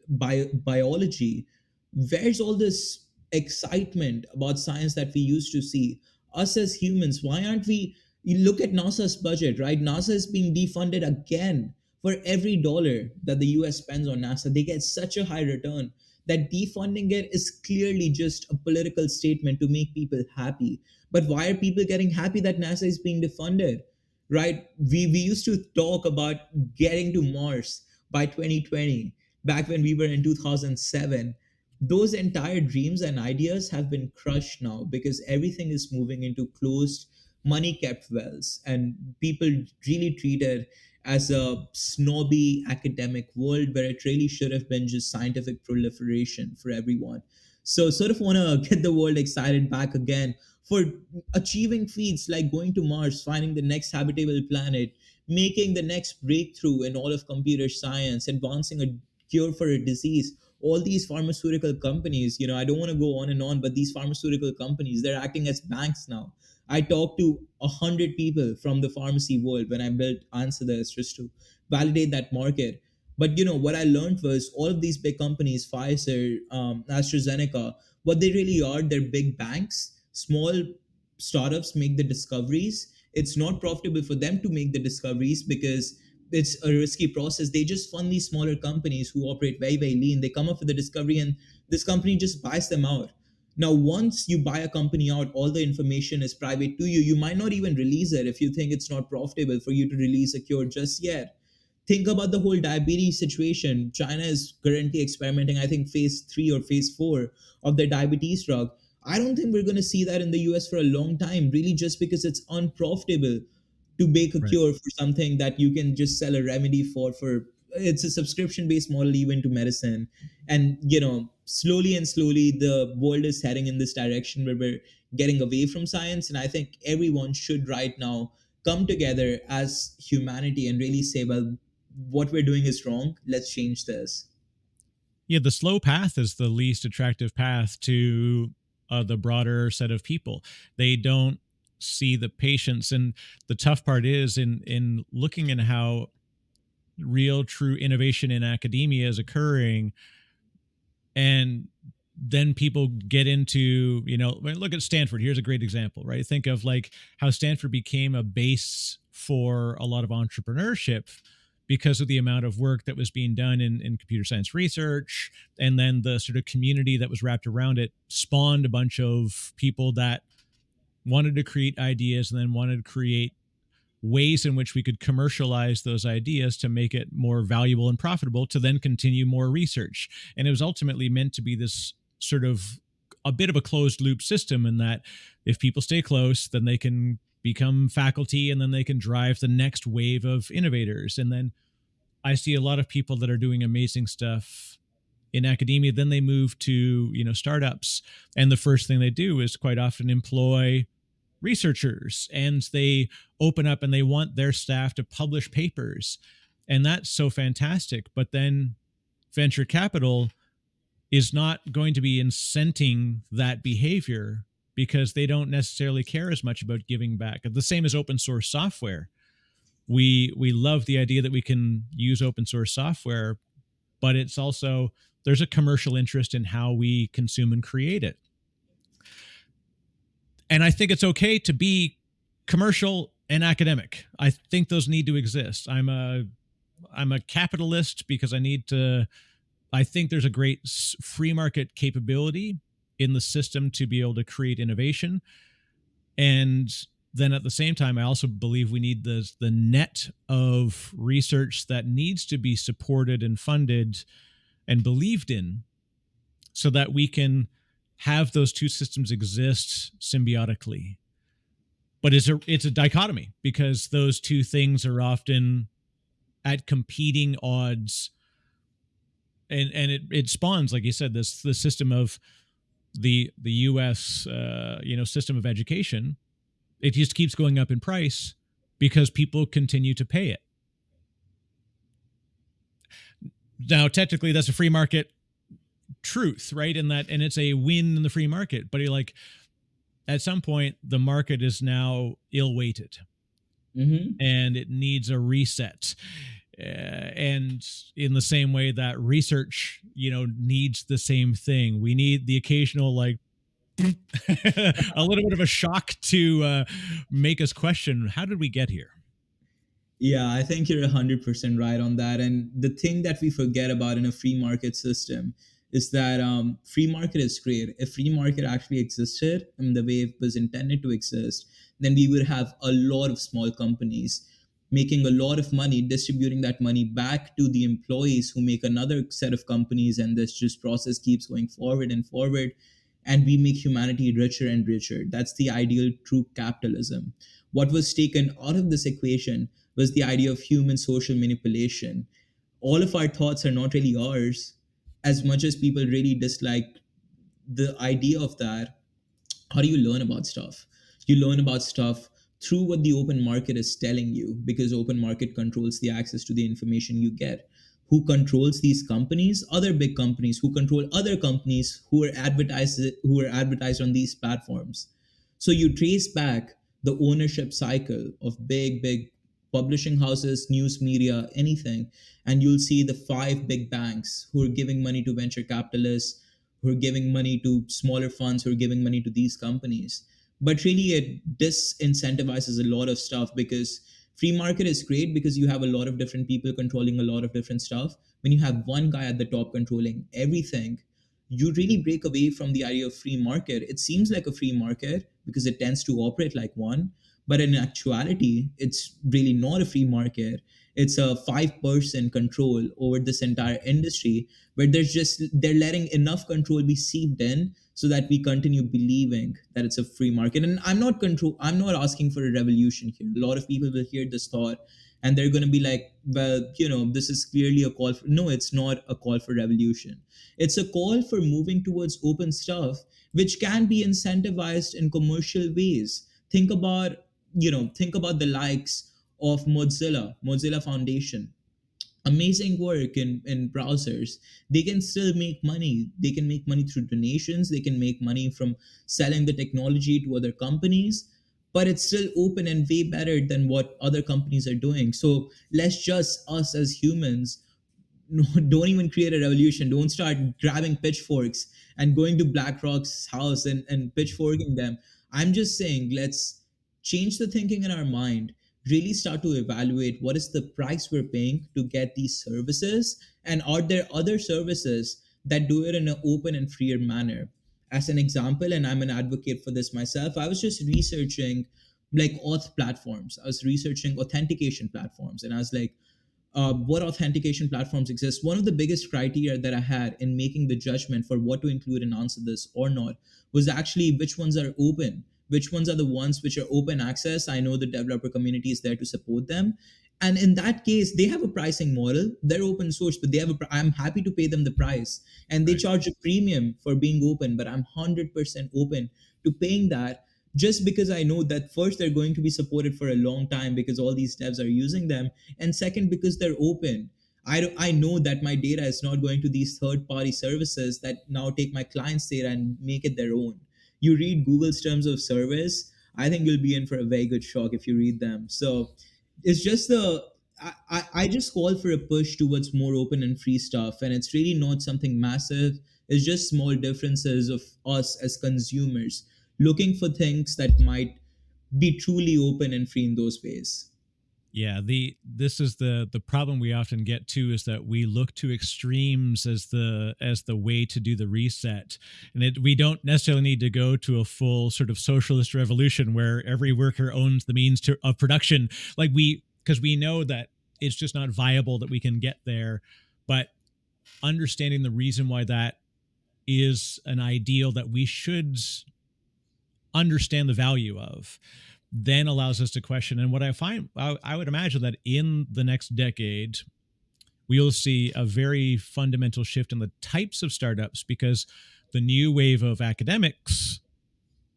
biology, where's all this excitement about science that we used to see? Us as humans, why aren't we? You look at NASA's budget, right? NASA is being defunded again. For every dollar that the US spends on NASA, they get such a high return that defunding it is clearly just a political statement to make people happy. But why are people getting happy that NASA is being defunded? Right? We used to talk about getting to Mars by 2020, back when we were in 2007. Those entire dreams and ideas have been crushed now because everything is moving into closed, money kept wells, and people really treat it as a snobby academic world where it really should have been just scientific proliferation for everyone. So, sort of want to get the world excited back again for achieving feats like going to Mars, finding the next habitable planet, making the next breakthrough in all of computer science, advancing a cure for a disease. All these pharmaceutical companies, I don't want to go on and on, but these pharmaceutical companies, they're acting as banks now. I talked to 100 people from the pharmacy world when I built AnswerThis just to validate that market. But what I learned was all of these big companies, Pfizer, AstraZeneca, what they really are, they're big banks. Small startups make the discoveries. It's not profitable for them to make the discoveries because it's a risky process. They just fund these smaller companies who operate very lean. They come up with a discovery and this company just buys them out. Now, once you buy a company out, all the information is private to you. You might not even release it if you think it's not profitable for you to release a cure just yet. Think about the whole diabetes situation. China is currently experimenting, I think, phase 3 or phase 4 of their diabetes drug. I don't think we're going to see that in the US for a long time, really, just because it's unprofitable to make a Right. cure for something that you can just sell a remedy for. It's a subscription based model even to medicine. And slowly and slowly the world is heading in this direction where we're getting away from science. And I think everyone should right now come together as humanity and really say, well, what we're doing is wrong, let's change this. Yeah, the slow path is the least attractive path to the broader set of people. They don't see the patience, and the tough part is in looking at how real, true innovation in academia is occurring, and then people get into, look at Stanford. Here's a great example, right? Think of like how Stanford became a base for a lot of entrepreneurship because of the amount of work that was being done in computer science research. And then the sort of community that was wrapped around it spawned a bunch of people that wanted to create ideas and then wanted to create ways in which we could commercialize those ideas to make it more valuable and profitable to then continue more research. And it was ultimately meant to be this sort of a bit of a closed loop system, in that if people stay close, then they can become faculty and then they can drive the next wave of innovators. And then I see a lot of people that are doing amazing stuff in academia, then they move to, startups. And the first thing they do is quite often employ researchers, and they open up and they want their staff to publish papers. And that's so fantastic. But then venture capital is not going to be incenting that behavior because they don't necessarily care as much about giving back. The same as open source software. We love the idea that we can use open source software, but it's also, there's a commercial interest in how we consume and create it. And I think it's okay to be commercial and academic. I think those need to exist. I'm a capitalist because I think there's a great free market capability in the system to be able to create innovation. And then at the same time, I also believe we need the net of research that needs to be supported and funded and believed in, so that we can have those two systems exist symbiotically. But it's a dichotomy, because those two things are often at competing odds, and it spawns, like you said, the system of the U.S. System of education. It just keeps going up in price because people continue to pay it. Now, technically, that's a free market truth, right? And it's a win in the free market. But you're like, at some point, the market is now ill-weighted, and it needs a reset. And in the same way that research, needs the same thing, we need the occasional a little bit of a shock to make us question, how did we get here? Yeah, I think you're 100% right on that. And the thing that we forget about in a free market system is that free market is great. If free market actually existed in the way it was intended to exist, then we would have a lot of small companies making a lot of money, distributing that money back to the employees who make another set of companies. And this just process keeps going forward and forward. And we make humanity richer and richer. That's the ideal true capitalism. What was taken out of this equation was the idea of human social manipulation. All of our thoughts are not really ours. As much as people really dislike the idea of that, how do you learn about stuff? You learn about stuff through what the open market is telling you, because open market controls the access to the information you get. Who controls these companies? Other big companies who control other companies who are advertised on these platforms. So you trace back the ownership cycle of big publishing houses, news media, anything, and you'll see the five big banks who are giving money to venture capitalists, who are giving money to smaller funds, who are giving money to these companies. But really, it disincentivizes a lot of stuff, because free market is great because you have a lot of different people controlling a lot of different stuff. When you have one guy at the top controlling everything, you really break away from the idea of free market. It seems like a free market because it tends to operate like one, but in actuality, it's really not a free market. It's a 5% control over this entire industry, where they're letting enough control be seeped in so that we continue believing that it's a free market. And I'm not asking for a revolution here. A lot of people will hear this thought and they're going to be like, well, this is clearly a call for, no, it's not a call for revolution. It's a call for moving towards open stuff, which can be incentivized in commercial ways. Think about the likes of Mozilla Foundation. Amazing work in browsers. They can still make money. They can make money through donations. They can make money from selling the technology to other companies, but it's still open and way better than what other companies are doing. So let's just, us as humans, no, don't even create a revolution. Don't start grabbing pitchforks and going to BlackRock's house and pitchforking them. I'm just saying, let's change the thinking in our mind, really start to evaluate what is the price we're paying to get these services, and are there other services that do it in an open and freer manner. As an example, and I'm an advocate for this myself, I was just researching like auth platforms. I was researching authentication platforms, and I was like, what authentication platforms exist. One of the biggest criteria that I had in making the judgment for what to include and answer this or not was actually which ones are open, which ones are the ones which are open access. I know the developer community is there to support them. And in that case, they have a pricing model. They're open source, but they have I'm happy to pay them the price. And they Right. charge a premium for being open, but I'm 100% open to paying that, just because I know that first they're going to be supported for a long time because all these devs are using them, and second because they're open. I know that my data is not going to these third party services that now take my client's data and make it their own. You read Google's terms of service, I think you'll be in for a very good shock if you read them. So it's just I just call for a push towards more open and free stuff, and it's really not something massive. It's just small differences of us as consumers looking for things that might be truly open and free in those ways. Yeah, this is the problem we often get to, is that we look to extremes as the way to do the reset. And we don't necessarily need to go to a full sort of socialist revolution where every worker owns the means of production, like because we know that it's just not viable that we can get there. But understanding the reason why that is an ideal that we should understand the value of, then allows us to question. And what I find, I would imagine that in the next decade, we'll see a very fundamental shift in the types of startups, because the new wave of academics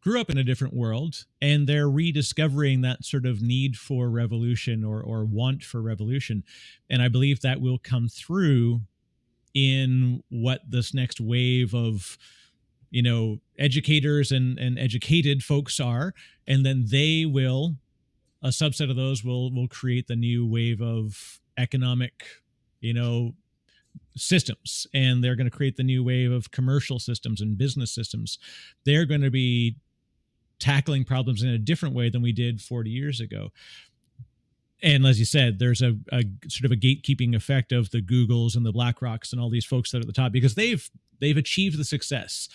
grew up in a different world, and they're rediscovering that sort of need for revolution, or want for revolution. And I believe that will come through in what this next wave of educators and educated folks are. And then they will, a subset of those will create the new wave of economic you know systems, and they're going to create the new wave of commercial systems and business systems. They're going to be tackling problems in a different way than we did 40 years ago. And as you said, there's a sort of a gatekeeping effect of the Googles and the BlackRocks and all these folks that are at the top, because they've achieved the success.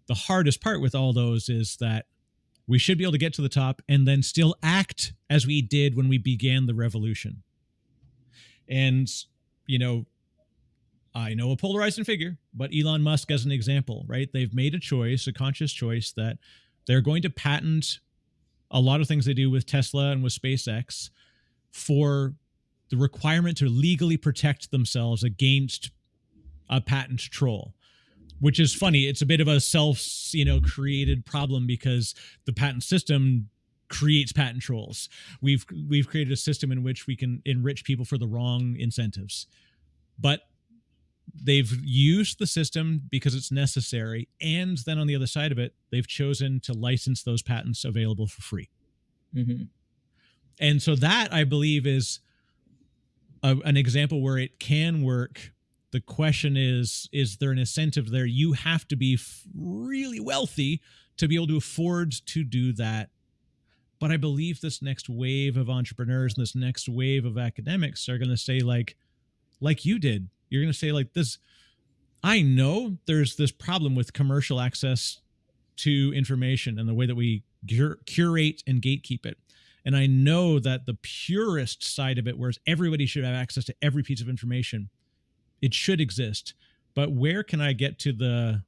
The hardest part with all those is that we should be able to get to the top and then still act as we did when we began the revolution. And, I know a polarizing figure, but Elon Musk as an example, right? They've made a choice, a conscious choice, that they're going to patent a lot of things they do with Tesla and with SpaceX for the requirement to legally protect themselves against a patent troll, which is funny. It's a bit of a created problem, because the patent system creates patent trolls. We've created a system in which we can enrich people for the wrong incentives, but they've used the system because it's necessary, and then on the other side of it, they've chosen to license those patents available for free. Mm-hmm. And so that, I believe, is an example where it can work. The question is there an incentive there? You have to be really wealthy to be able to afford to do that. But I believe this next wave of entrepreneurs and this next wave of academics are going to say, like you did, you're going to say like this. I know there's this problem with commercial access to information and the way that we curate and gatekeep it. And I know that the purist side of it, whereas everybody should have access to every piece of information, it should exist. But where can I get to the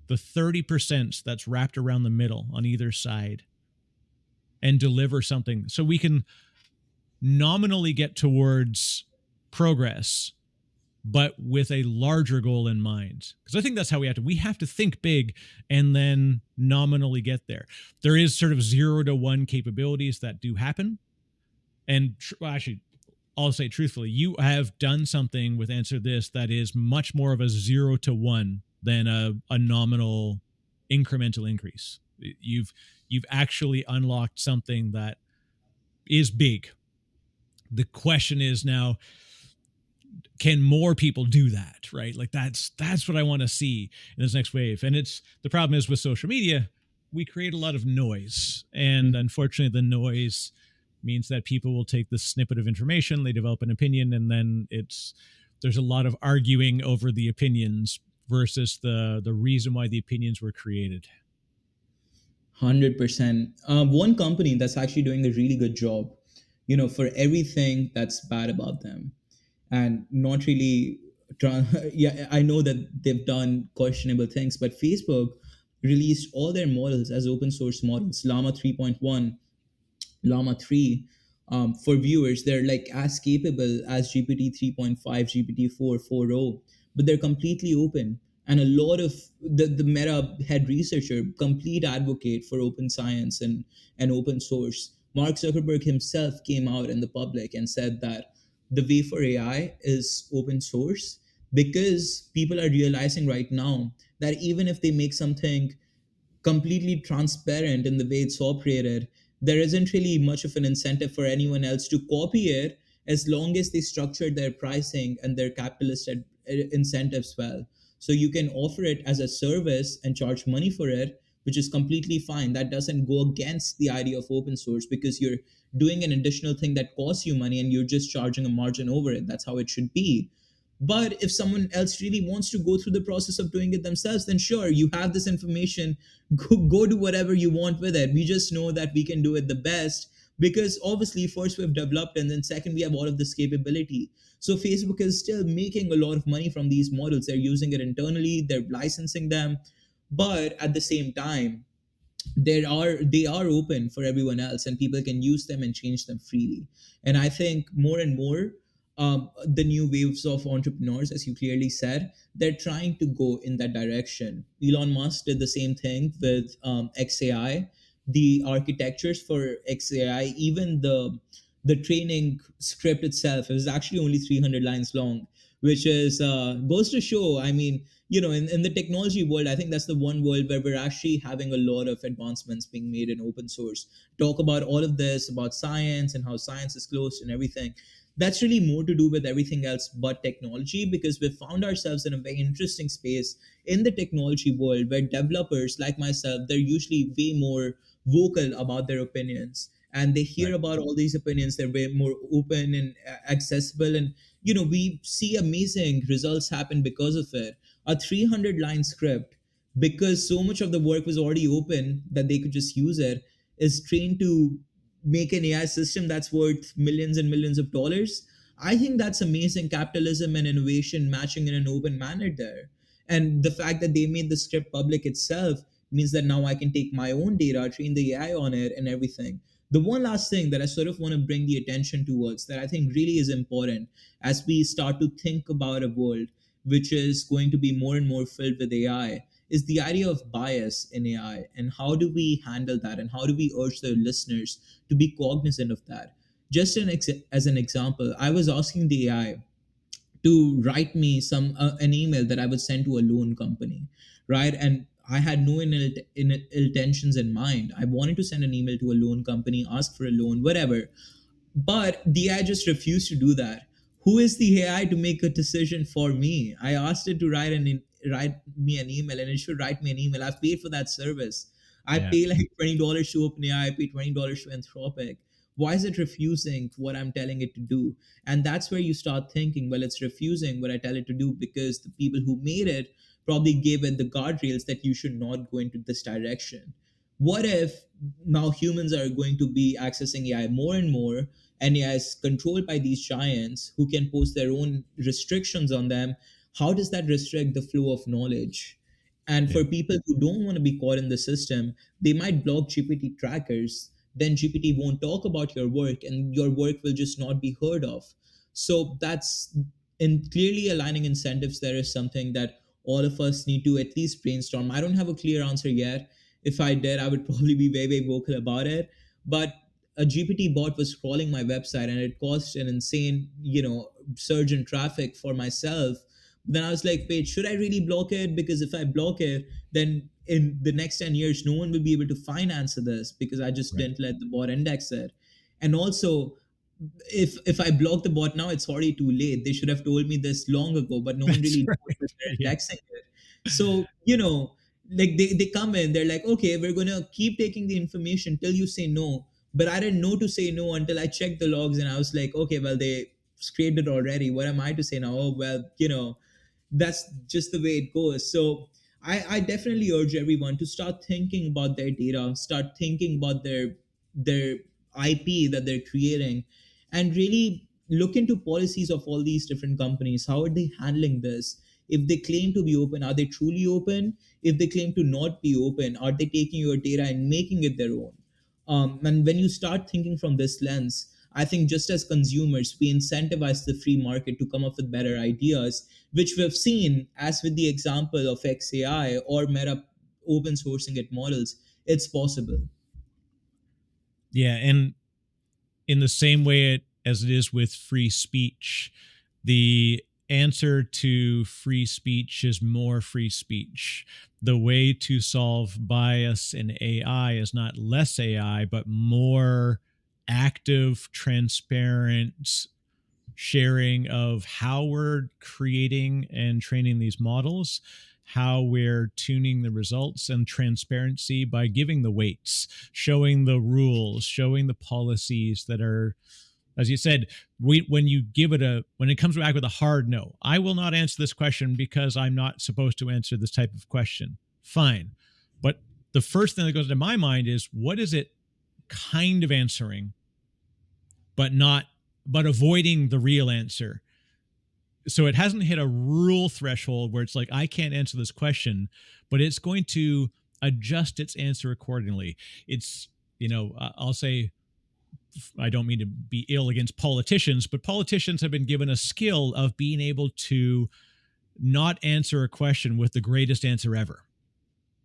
30% that's wrapped around the middle on either side and deliver something so we can nominally get towards progress, but with a larger goal in mind? Because I think that's how we have to think big and then nominally get there. There is sort of 0 to 1 capabilities that do happen. And actually, I'll say truthfully, you have done something with AnswerThis that is much more of a 0 to 1 than a nominal incremental increase. You've actually unlocked something that is big. The question is now, can more people do that, right? Like that's what I want to see in this next wave. And it's the problem is with social media, we create a lot of noise, and unfortunately the noise means that people will take this snippet of information, they develop an opinion, and then there's a lot of arguing over the opinions versus the reason why the opinions were created. 100%. One company that's actually doing a really good job, for everything that's bad about them, and not really. Yeah, I know that they've done questionable things, but Facebook released all their models as open source models. Llama 3.1, Llama 3, for viewers, they're like as capable as GPT 3.5, GPT 4, 4.0, but they're completely open. And a lot of the Meta head researcher, complete advocate for open science and open source. Mark Zuckerberg himself came out in the public and said that the way for AI is open source, because people are realizing right now that even if they make something completely transparent in the way it's operated, there isn't really much of an incentive for anyone else to copy it, as long as they structure their pricing and their capitalist incentives well. So you can offer it as a service and charge money for it, which is completely fine. That doesn't go against the idea of open source, because you're doing an additional thing that costs you money and you're just charging a margin over it. That's how it should be. But if someone else really wants to go through the process of doing it themselves, then sure, you have this information, go do whatever you want with it. We just know that we can do it the best, because obviously, first we've developed, and then second, we have all of this capability. So Facebook is still making a lot of money from these models. They're using it internally, they're licensing them, but at the same time, they are open for everyone else, and people can use them and change them freely. And I think more and more, the new waves of entrepreneurs, as you clearly said, they're trying to go in that direction. Elon Musk did the same thing with XAI. The architectures for XAI, even the training script itself, it was actually only 300 lines long, which is goes to show. I mean, in the technology world, I think that's the one world where we're actually having a lot of advancements being made in open source. Talk about all of this, about science and how science is closed and everything. That's really more to do with everything else but technology, because we've found ourselves in a very interesting space in the technology world where developers like myself, they're usually way more vocal about their opinions, and they hear Right. about all these opinions. They're way more open and accessible, and we see amazing results happen because of it. A 300 line script, because so much of the work was already open that they could just use it, is trained to make an AI system that's worth millions and millions of dollars. I think that's amazing capitalism and innovation matching in an open manner there. And the fact that they made the script public itself means that now I can take my own data, train the AI on it, and everything. The one last thing that I sort of want to bring the attention towards, that I think really is important as we start to think about a world which is going to be more and more filled with AI, is the idea of bias in AI, and how do we handle that, and how do we urge the listeners to be cognizant of that. Just as an example, I was asking the AI to write me an email that I would send to a loan company, right? And I had no intentions in mind. I wanted to send an email to a loan company, ask for a loan, whatever. But the AI just refused to do that. Who is the AI to make a decision for me? I asked it to write me an email, and it should write me an email. I've paid for that service. I Yeah. pay like $20 to OpenAI. I pay $20 to Anthropic. Why is it refusing what I'm telling it to do? And that's where you start thinking, well, it's refusing what I tell it to do because the people who made it probably gave it the guardrails that you should not go into this direction. What if now humans are going to be accessing AI more and more, and AI is controlled by these giants who can post their own restrictions on them? How does that restrict the flow of knowledge? And Yeah. for people who don't want to be caught in the system, they might block GPT trackers. Then GPT won't talk about your work, and your work will just not be heard of. So that's in clearly aligning incentives. There is something that all of us need to at least brainstorm. I don't have a clear answer yet. If I did, I would probably be very, very vocal about it. But a GPT bot was crawling my website, and it caused an insane, surge in traffic for myself. Then I was like, wait, should I really block it? Because if I block it, then in the next 10 years, no one will be able to finance this because I just Right. didn't let the bot index it. And also, if I block the bot now, it's already too late. They should have told me this long ago, but no one That's really knows right. that they're Yeah. indexing it. So, like they come in, they're like, okay, we're gonna keep taking the information till you say no. But I didn't know to say no until I checked the logs and I was like, okay, well, they scraped it already. What am I to say now? Oh, well, that's just the way it goes. So I definitely urge everyone to start thinking about their data, start thinking about their IP that they're creating, and really look into policies of all these different companies. How are they handling this? If they claim to be open, are they truly open? If they claim to not be open, are they taking your data and making it their own? And when you start thinking from this lens, I think just as consumers, we incentivize the free market to come up with better ideas, which we've seen as with the example of XAI or Meta open sourcing it models. It's possible. Yeah, and in the same way as it is with free speech, the answer to free speech is more free speech. The way to solve bias in AI is not less AI, but more active, transparent sharing of how we're creating and training these models, how we're tuning the results, and transparency by giving the weights, showing the rules, showing the policies that are, as you said, when you give it when it comes back with a hard no, I will not answer this question because I'm not supposed to answer this type of question. Fine. But the first thing that goes to my mind is, what is it kind of answering, but not, but avoiding the real answer? So it hasn't hit a rule threshold where it's like, I can't answer this question, but it's going to adjust its answer accordingly. It's, I'll say, I don't mean to be ill against politicians, but politicians have been given a skill of being able to not answer a question with the greatest answer ever.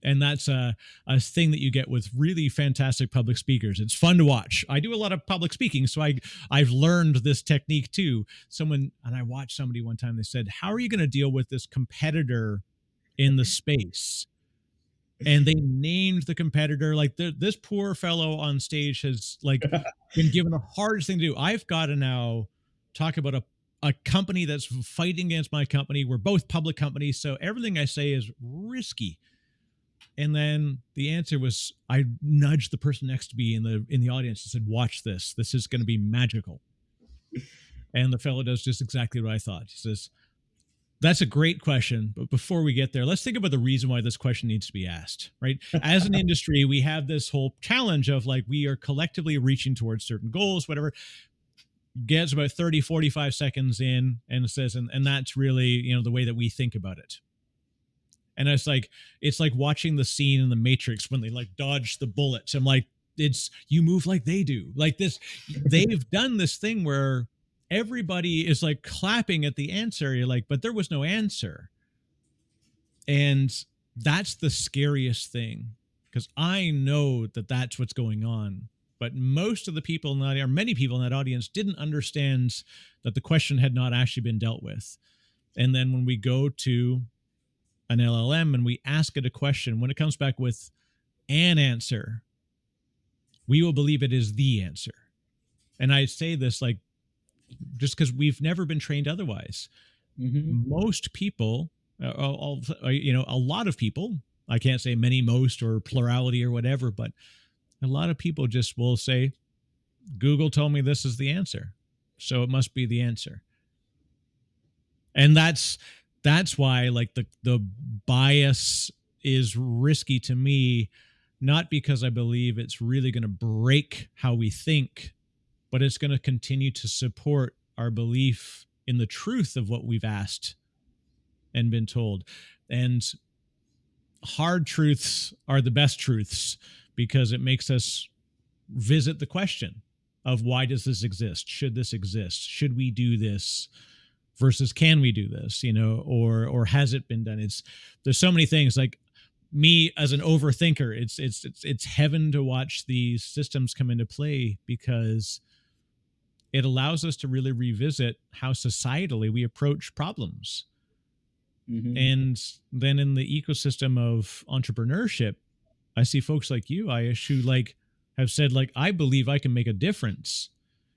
And that's a thing that you get with really fantastic public speakers. It's fun to watch. I do a lot of public speaking, so I've learned this technique too. I watched somebody one time, they said, how are you going to deal with this competitor in the space? And they named the competitor. Like, this poor fellow on stage has like been given the hardest thing to do. I've got to now talk about a company that's fighting against my company. We're both public companies, so everything I say is risky. And then the answer was, I nudged the person next to me in the audience and said, watch this. This is going to be magical. And the fellow does just exactly what I thought. He says, that's a great question. But before we get there, let's think about the reason why this question needs to be asked, right? As an industry, we have this whole challenge of like, we are collectively reaching towards certain goals, whatever. Gets about 30, 45 seconds in and says, and that's really, the way that we think about it. And it's like watching the scene in the Matrix when they like dodge the bullets. I'm like, you move like they do. Like this, they've done this thing where everybody is like clapping at the answer. You're like, but there was no answer. And that's the scariest thing, because I know that that's what's going on. But most of the people in that, or many people in that audience, didn't understand that the question had not actually been dealt with. And then when we go to an LLM and we ask it a question, when it comes back with an answer, we will believe it is the answer. And I say this like, just because we've never been trained otherwise. Mm-hmm. Most people, a lot of people, I can't say many, most, or plurality or whatever, but a lot of people just will say, Google told me this is the answer, so it must be the answer. And that's why like the bias is risky to me, not because I believe it's really going to break how we think, but it's going to continue to support our belief in the truth of what we've asked and been told. And hard truths are the best truths, because it makes us visit the question of, why does this exist? Should this exist? Should we do this? Versus, can we do this? Or has it been done? There's so many things. Like, me as an overthinker, it's heaven to watch these systems come into play, because it allows us to really revisit how societally we approach problems. Mm-hmm. And then in the ecosystem of entrepreneurship, I see folks like you, Ayush, who like have said like, I believe I can make a difference.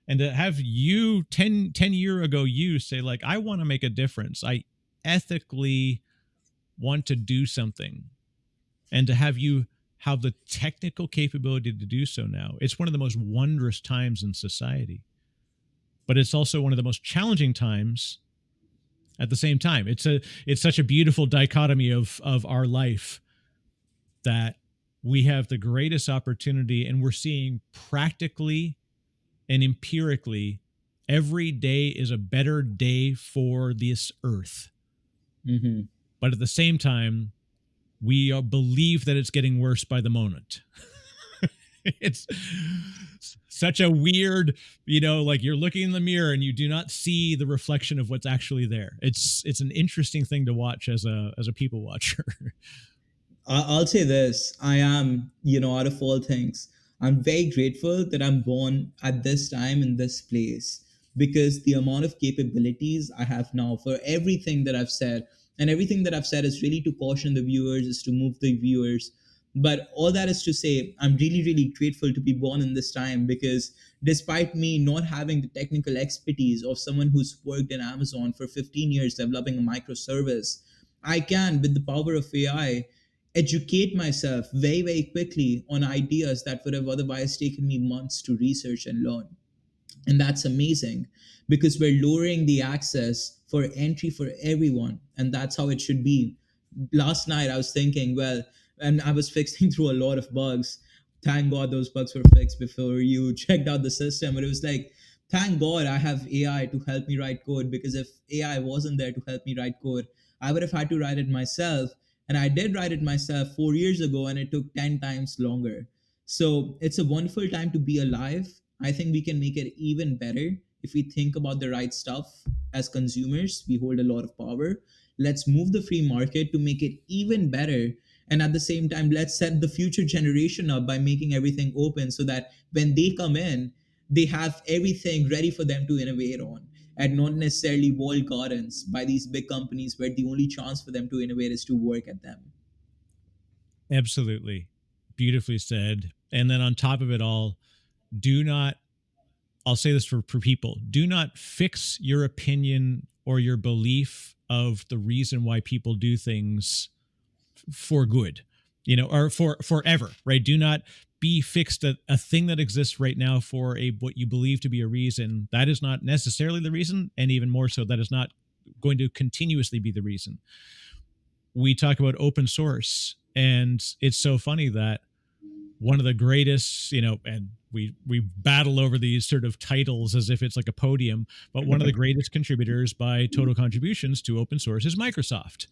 And to have you 10 year ago, you say like, I want to make a difference. I ethically want to do something, and to have you have the technical capability to do so now, it's one of the most wondrous times in society, but it's also one of the most challenging times at the same time. It's such a beautiful dichotomy of our life, that we have the greatest opportunity, and we're seeing practically and empirically every day is a better day for this earth. Mm-hmm. But at the same time, we believe that it's getting worse by the moment. It's such a weird, like you're looking in the mirror and you do not see the reflection of what's actually there. It's an interesting thing to watch as a people watcher. I'll say this. I am, out of all things, I'm very grateful that I'm born at this time in this place, because the amount of capabilities I have now for everything that I've said, and everything that I've said is really to caution the viewers, is to move the viewers. But all that is to say, I'm really, really grateful to be born in this time, because despite me not having the technical expertise of someone who's worked in Amazon for 15 years developing a microservice, I can, with the power of AI, educate myself very, very quickly on ideas that would have otherwise taken me months to research and learn. And that's amazing, because we're lowering the access for entry for everyone. And that's how it should be. Last night, I was thinking, well, and I was fixing through a lot of bugs. Thank God those bugs were fixed before you checked out the system. But it was like, thank God I have AI to help me write code, because if AI wasn't there to help me write code, I would have had to write it myself. And I did write it myself 4 years ago, and it took 10 times longer. So it's a wonderful time to be alive. I think we can make it even better if we think about the right stuff. As consumers, we hold a lot of power. Let's move the free market to make it even better. And at the same time, let's set the future generation up by making everything open, so that when they come in, they have everything ready for them to innovate on, and not necessarily walled gardens by these big companies where the only chance for them to innovate is to work at them. Absolutely. Beautifully said. And then on top of it all, do not, I'll say this for people, do not fix your opinion or your belief of the reason why people do things for good, or for forever, right? Do not be fixed at a thing that exists right now for what you believe to be a reason. That is not necessarily the reason, and even more so, that is not going to continuously be the reason. We talk about open source, and it's so funny that one of the greatest, and we battle over these sort of titles as if it's like a podium, but one of the greatest contributors by total contributions to open source is Microsoft.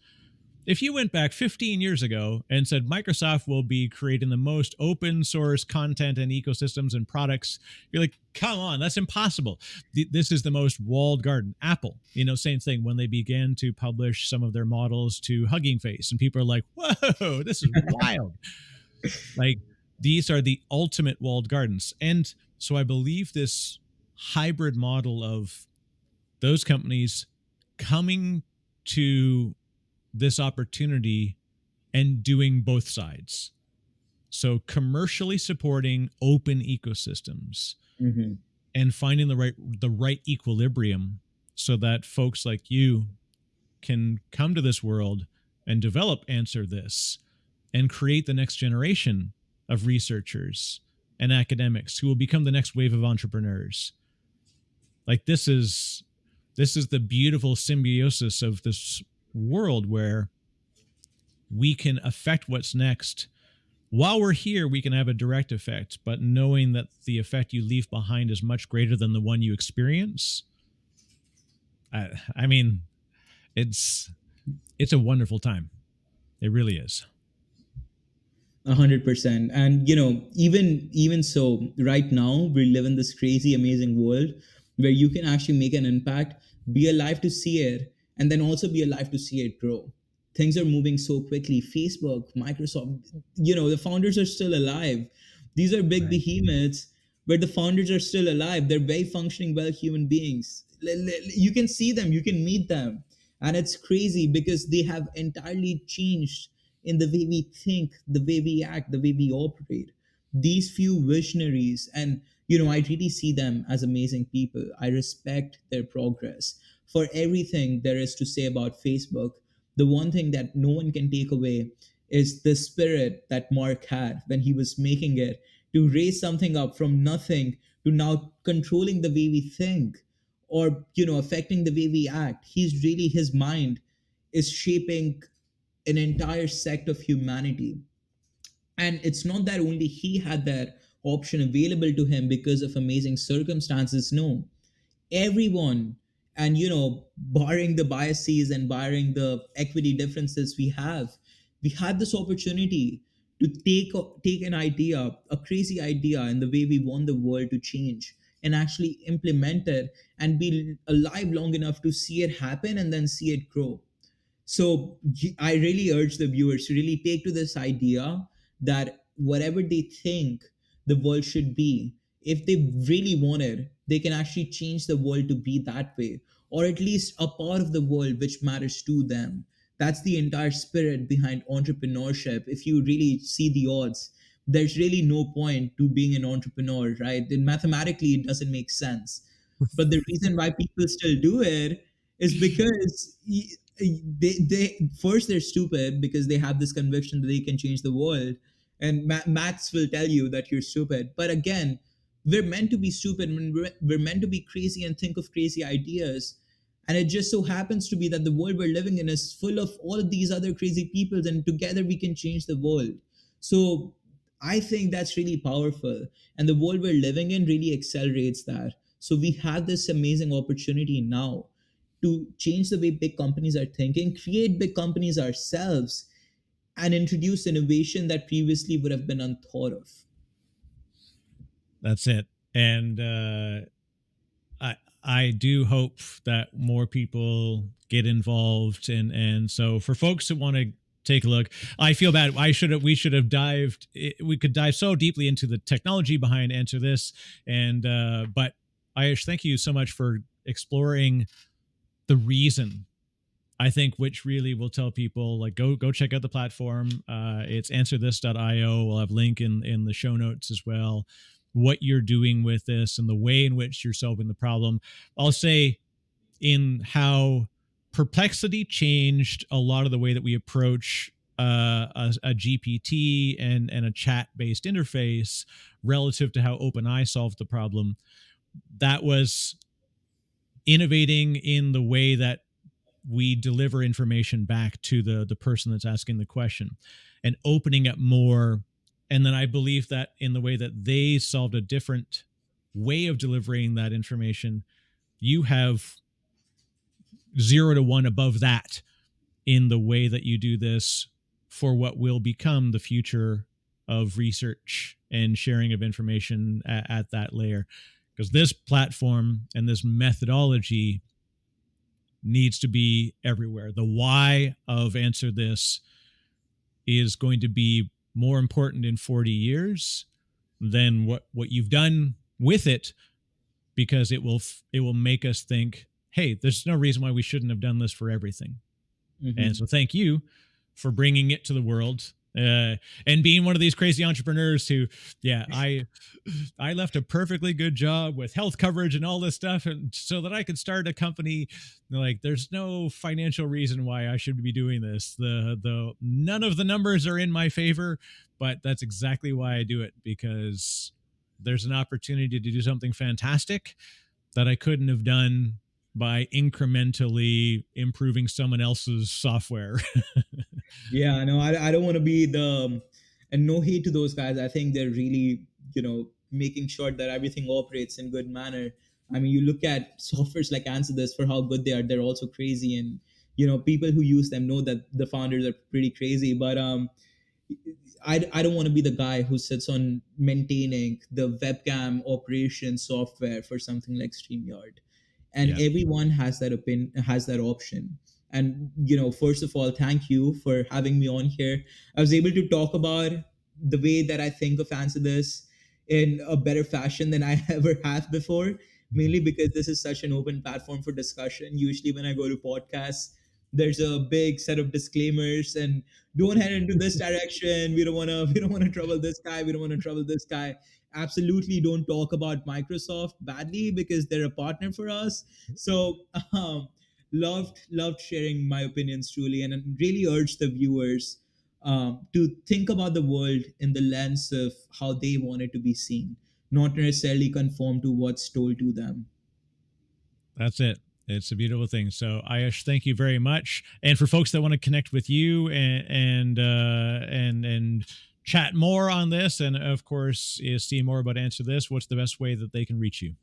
If you went back 15 years ago and said Microsoft will be creating the most open source content and ecosystems and products, you're like, come on, that's impossible. This is the most walled garden. Apple, same thing when they began to publish some of their models to Hugging Face, and people are like, whoa, this is wild. Like, these are the ultimate walled gardens. And so I believe this hybrid model of those companies coming to this opportunity and doing both sides. So commercially supporting open ecosystems, Mm-hmm. and finding the right equilibrium, so that folks like you can come to this world and develop AnswerThis and create the next generation of researchers and academics who will become the next wave of entrepreneurs. Like, this is the beautiful symbiosis of this world, where we can affect what's next. While we're here, we can have a direct effect, but knowing that the effect you leave behind is much greater than the one you experience. I mean, it's a wonderful time. It really is. 100%. And even so, right now we live in this crazy amazing world where you can actually make an impact, be alive to see it, and then also be alive to see it grow. Things are moving so quickly. Facebook, Microsoft, the founders are still alive. These are big Right. behemoths, but the founders are still alive. They're very functioning, well human beings. You can see them, you can meet them, and it's crazy because they have entirely changed in the way we think, the way we act, the way we operate. These few visionaries, and I really see them as amazing people. I respect their progress. For everything there is to say about Facebook, the one thing that no one can take away is the spirit that Mark had when he was making it, to raise something up from nothing to now controlling the way we think, or affecting the way we act. He's really, his mind is shaping an entire sect of humanity. And it's not that only he had that option available to him because of amazing circumstances. No, everyone, and barring the biases and barring the equity differences we have, we had this opportunity to take an idea, a crazy idea, and the way we want the world to change, and actually implement it and be alive long enough to see it happen and then see it grow. So I really urge the viewers to really take to this idea that whatever they think the world should be, if they really want it, they can actually change the world to be that way, or at least a part of the world which matters to them. That's the entire spirit behind entrepreneurship. If you really see the odds, there's really no point to being an entrepreneur, right? And mathematically, it doesn't make sense. But the reason why people still do it is because they first, they're stupid because they have this conviction that they can change the world, and maths will tell you that you're stupid. But again, we're meant to be stupid when we're meant to be crazy and think of crazy ideas. And it just so happens to be that the world we're living in is full of all of these other crazy people, and together we can change the world. So I think that's really powerful, and the world we're living in really accelerates that. So we have this amazing opportunity now to change the way big companies are thinking, create big companies ourselves, and introduce innovation that previously would have been unthought of. That's it. And I do hope that more people get involved, and so for folks that want to take a look, I feel bad. We should have dived. We could dive so deeply into the technology behind Answer This, and but Ayush, thank you so much for exploring the reason, I think, which really will tell people, like, go check out the platform. It's answerthis.io. We'll have link in the show notes as well, what you're doing with this and the way in which you're solving the problem. I'll say in how perplexity changed a lot of the way that we approach a GPT and a chat based interface relative to how OpenAI solved the problem. That was innovating in the way that we deliver information back to the person that's asking the question, and opening up more. And then I believe that in the way that they solved a different way of delivering that information, you have 0 to 1 above that in the way that you do this for what will become the future of research and sharing of information at that layer. Because this platform and this methodology needs to be everywhere. The why of Answer This is going to be more important in 40 years than what you've done with it, because it will make us think, hey, there's no reason why we shouldn't have done this for everything. Mm-hmm. And so thank you for bringing it to the world, and being one of these crazy entrepreneurs who, yeah, I left a perfectly good job with health coverage and all this stuff, and so that I could start a company. Like, there's no financial reason why I should be doing this. The none of the numbers are in my favor, but that's exactly why I do it, because there's an opportunity to do something fantastic that I couldn't have done by incrementally improving someone else's software. Yeah, no, I don't want to be the, and no hate to those guys. I think they're really, making sure that everything operates in good manner. I mean, you look at softwares like Answer This, for how good they are, they're also crazy. And, people who use them know that the founders are pretty crazy. But I don't want to be the guy who sits on maintaining the webcam operation software for something like StreamYard. And Yeah. everyone has that has that option. And first of all, thank you for having me on here. I was able to talk about the way that I think of Answer This in a better fashion than I ever have before, mainly because this is such an open platform for discussion. Usually when I go to podcasts, there's a big set of disclaimers, and don't head into this direction. We don't want to trouble this guy. We don't want to trouble this guy. absolutely don't talk about Microsoft badly because they're a partner for us. So loved sharing my opinions truly, and I really urge the viewers to think about the world in the lens of how they want it to be seen, not necessarily conform to what's told to them. That's it. It's a beautiful thing. So, Ayush, thank you very much. And for folks that want to connect with you and chat more on this, and of course, see more about Answer This, what's the best way that they can reach you?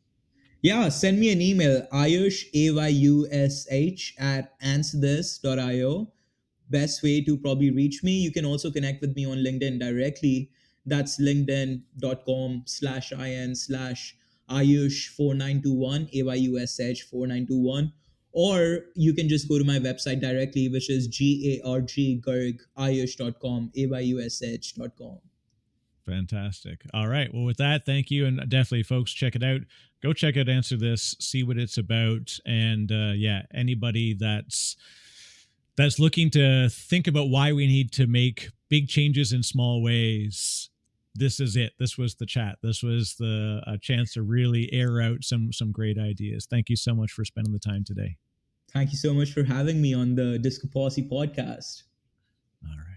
Yeah, send me an email, Ayush, Ayush, at answerthis.io. Best way to probably reach me. You can also connect with me on LinkedIn directly. That's linkedin.com/in/Ayush4921, AYUSH4921. Or you can just go to my website directly, which is GARG, Ayush.com, AYUSH.com. Fantastic. All right. Well, with that, thank you. And definitely, folks, check it out. Go check out Answer This, see what it's about. And yeah, anybody that's looking to think about why we need to make big changes in small ways, this is it. This was the chat. This was the a chance to really air out some great ideas. Thank you so much for spending the time today. Thank you so much for having me on the DiscoPosse podcast. All right.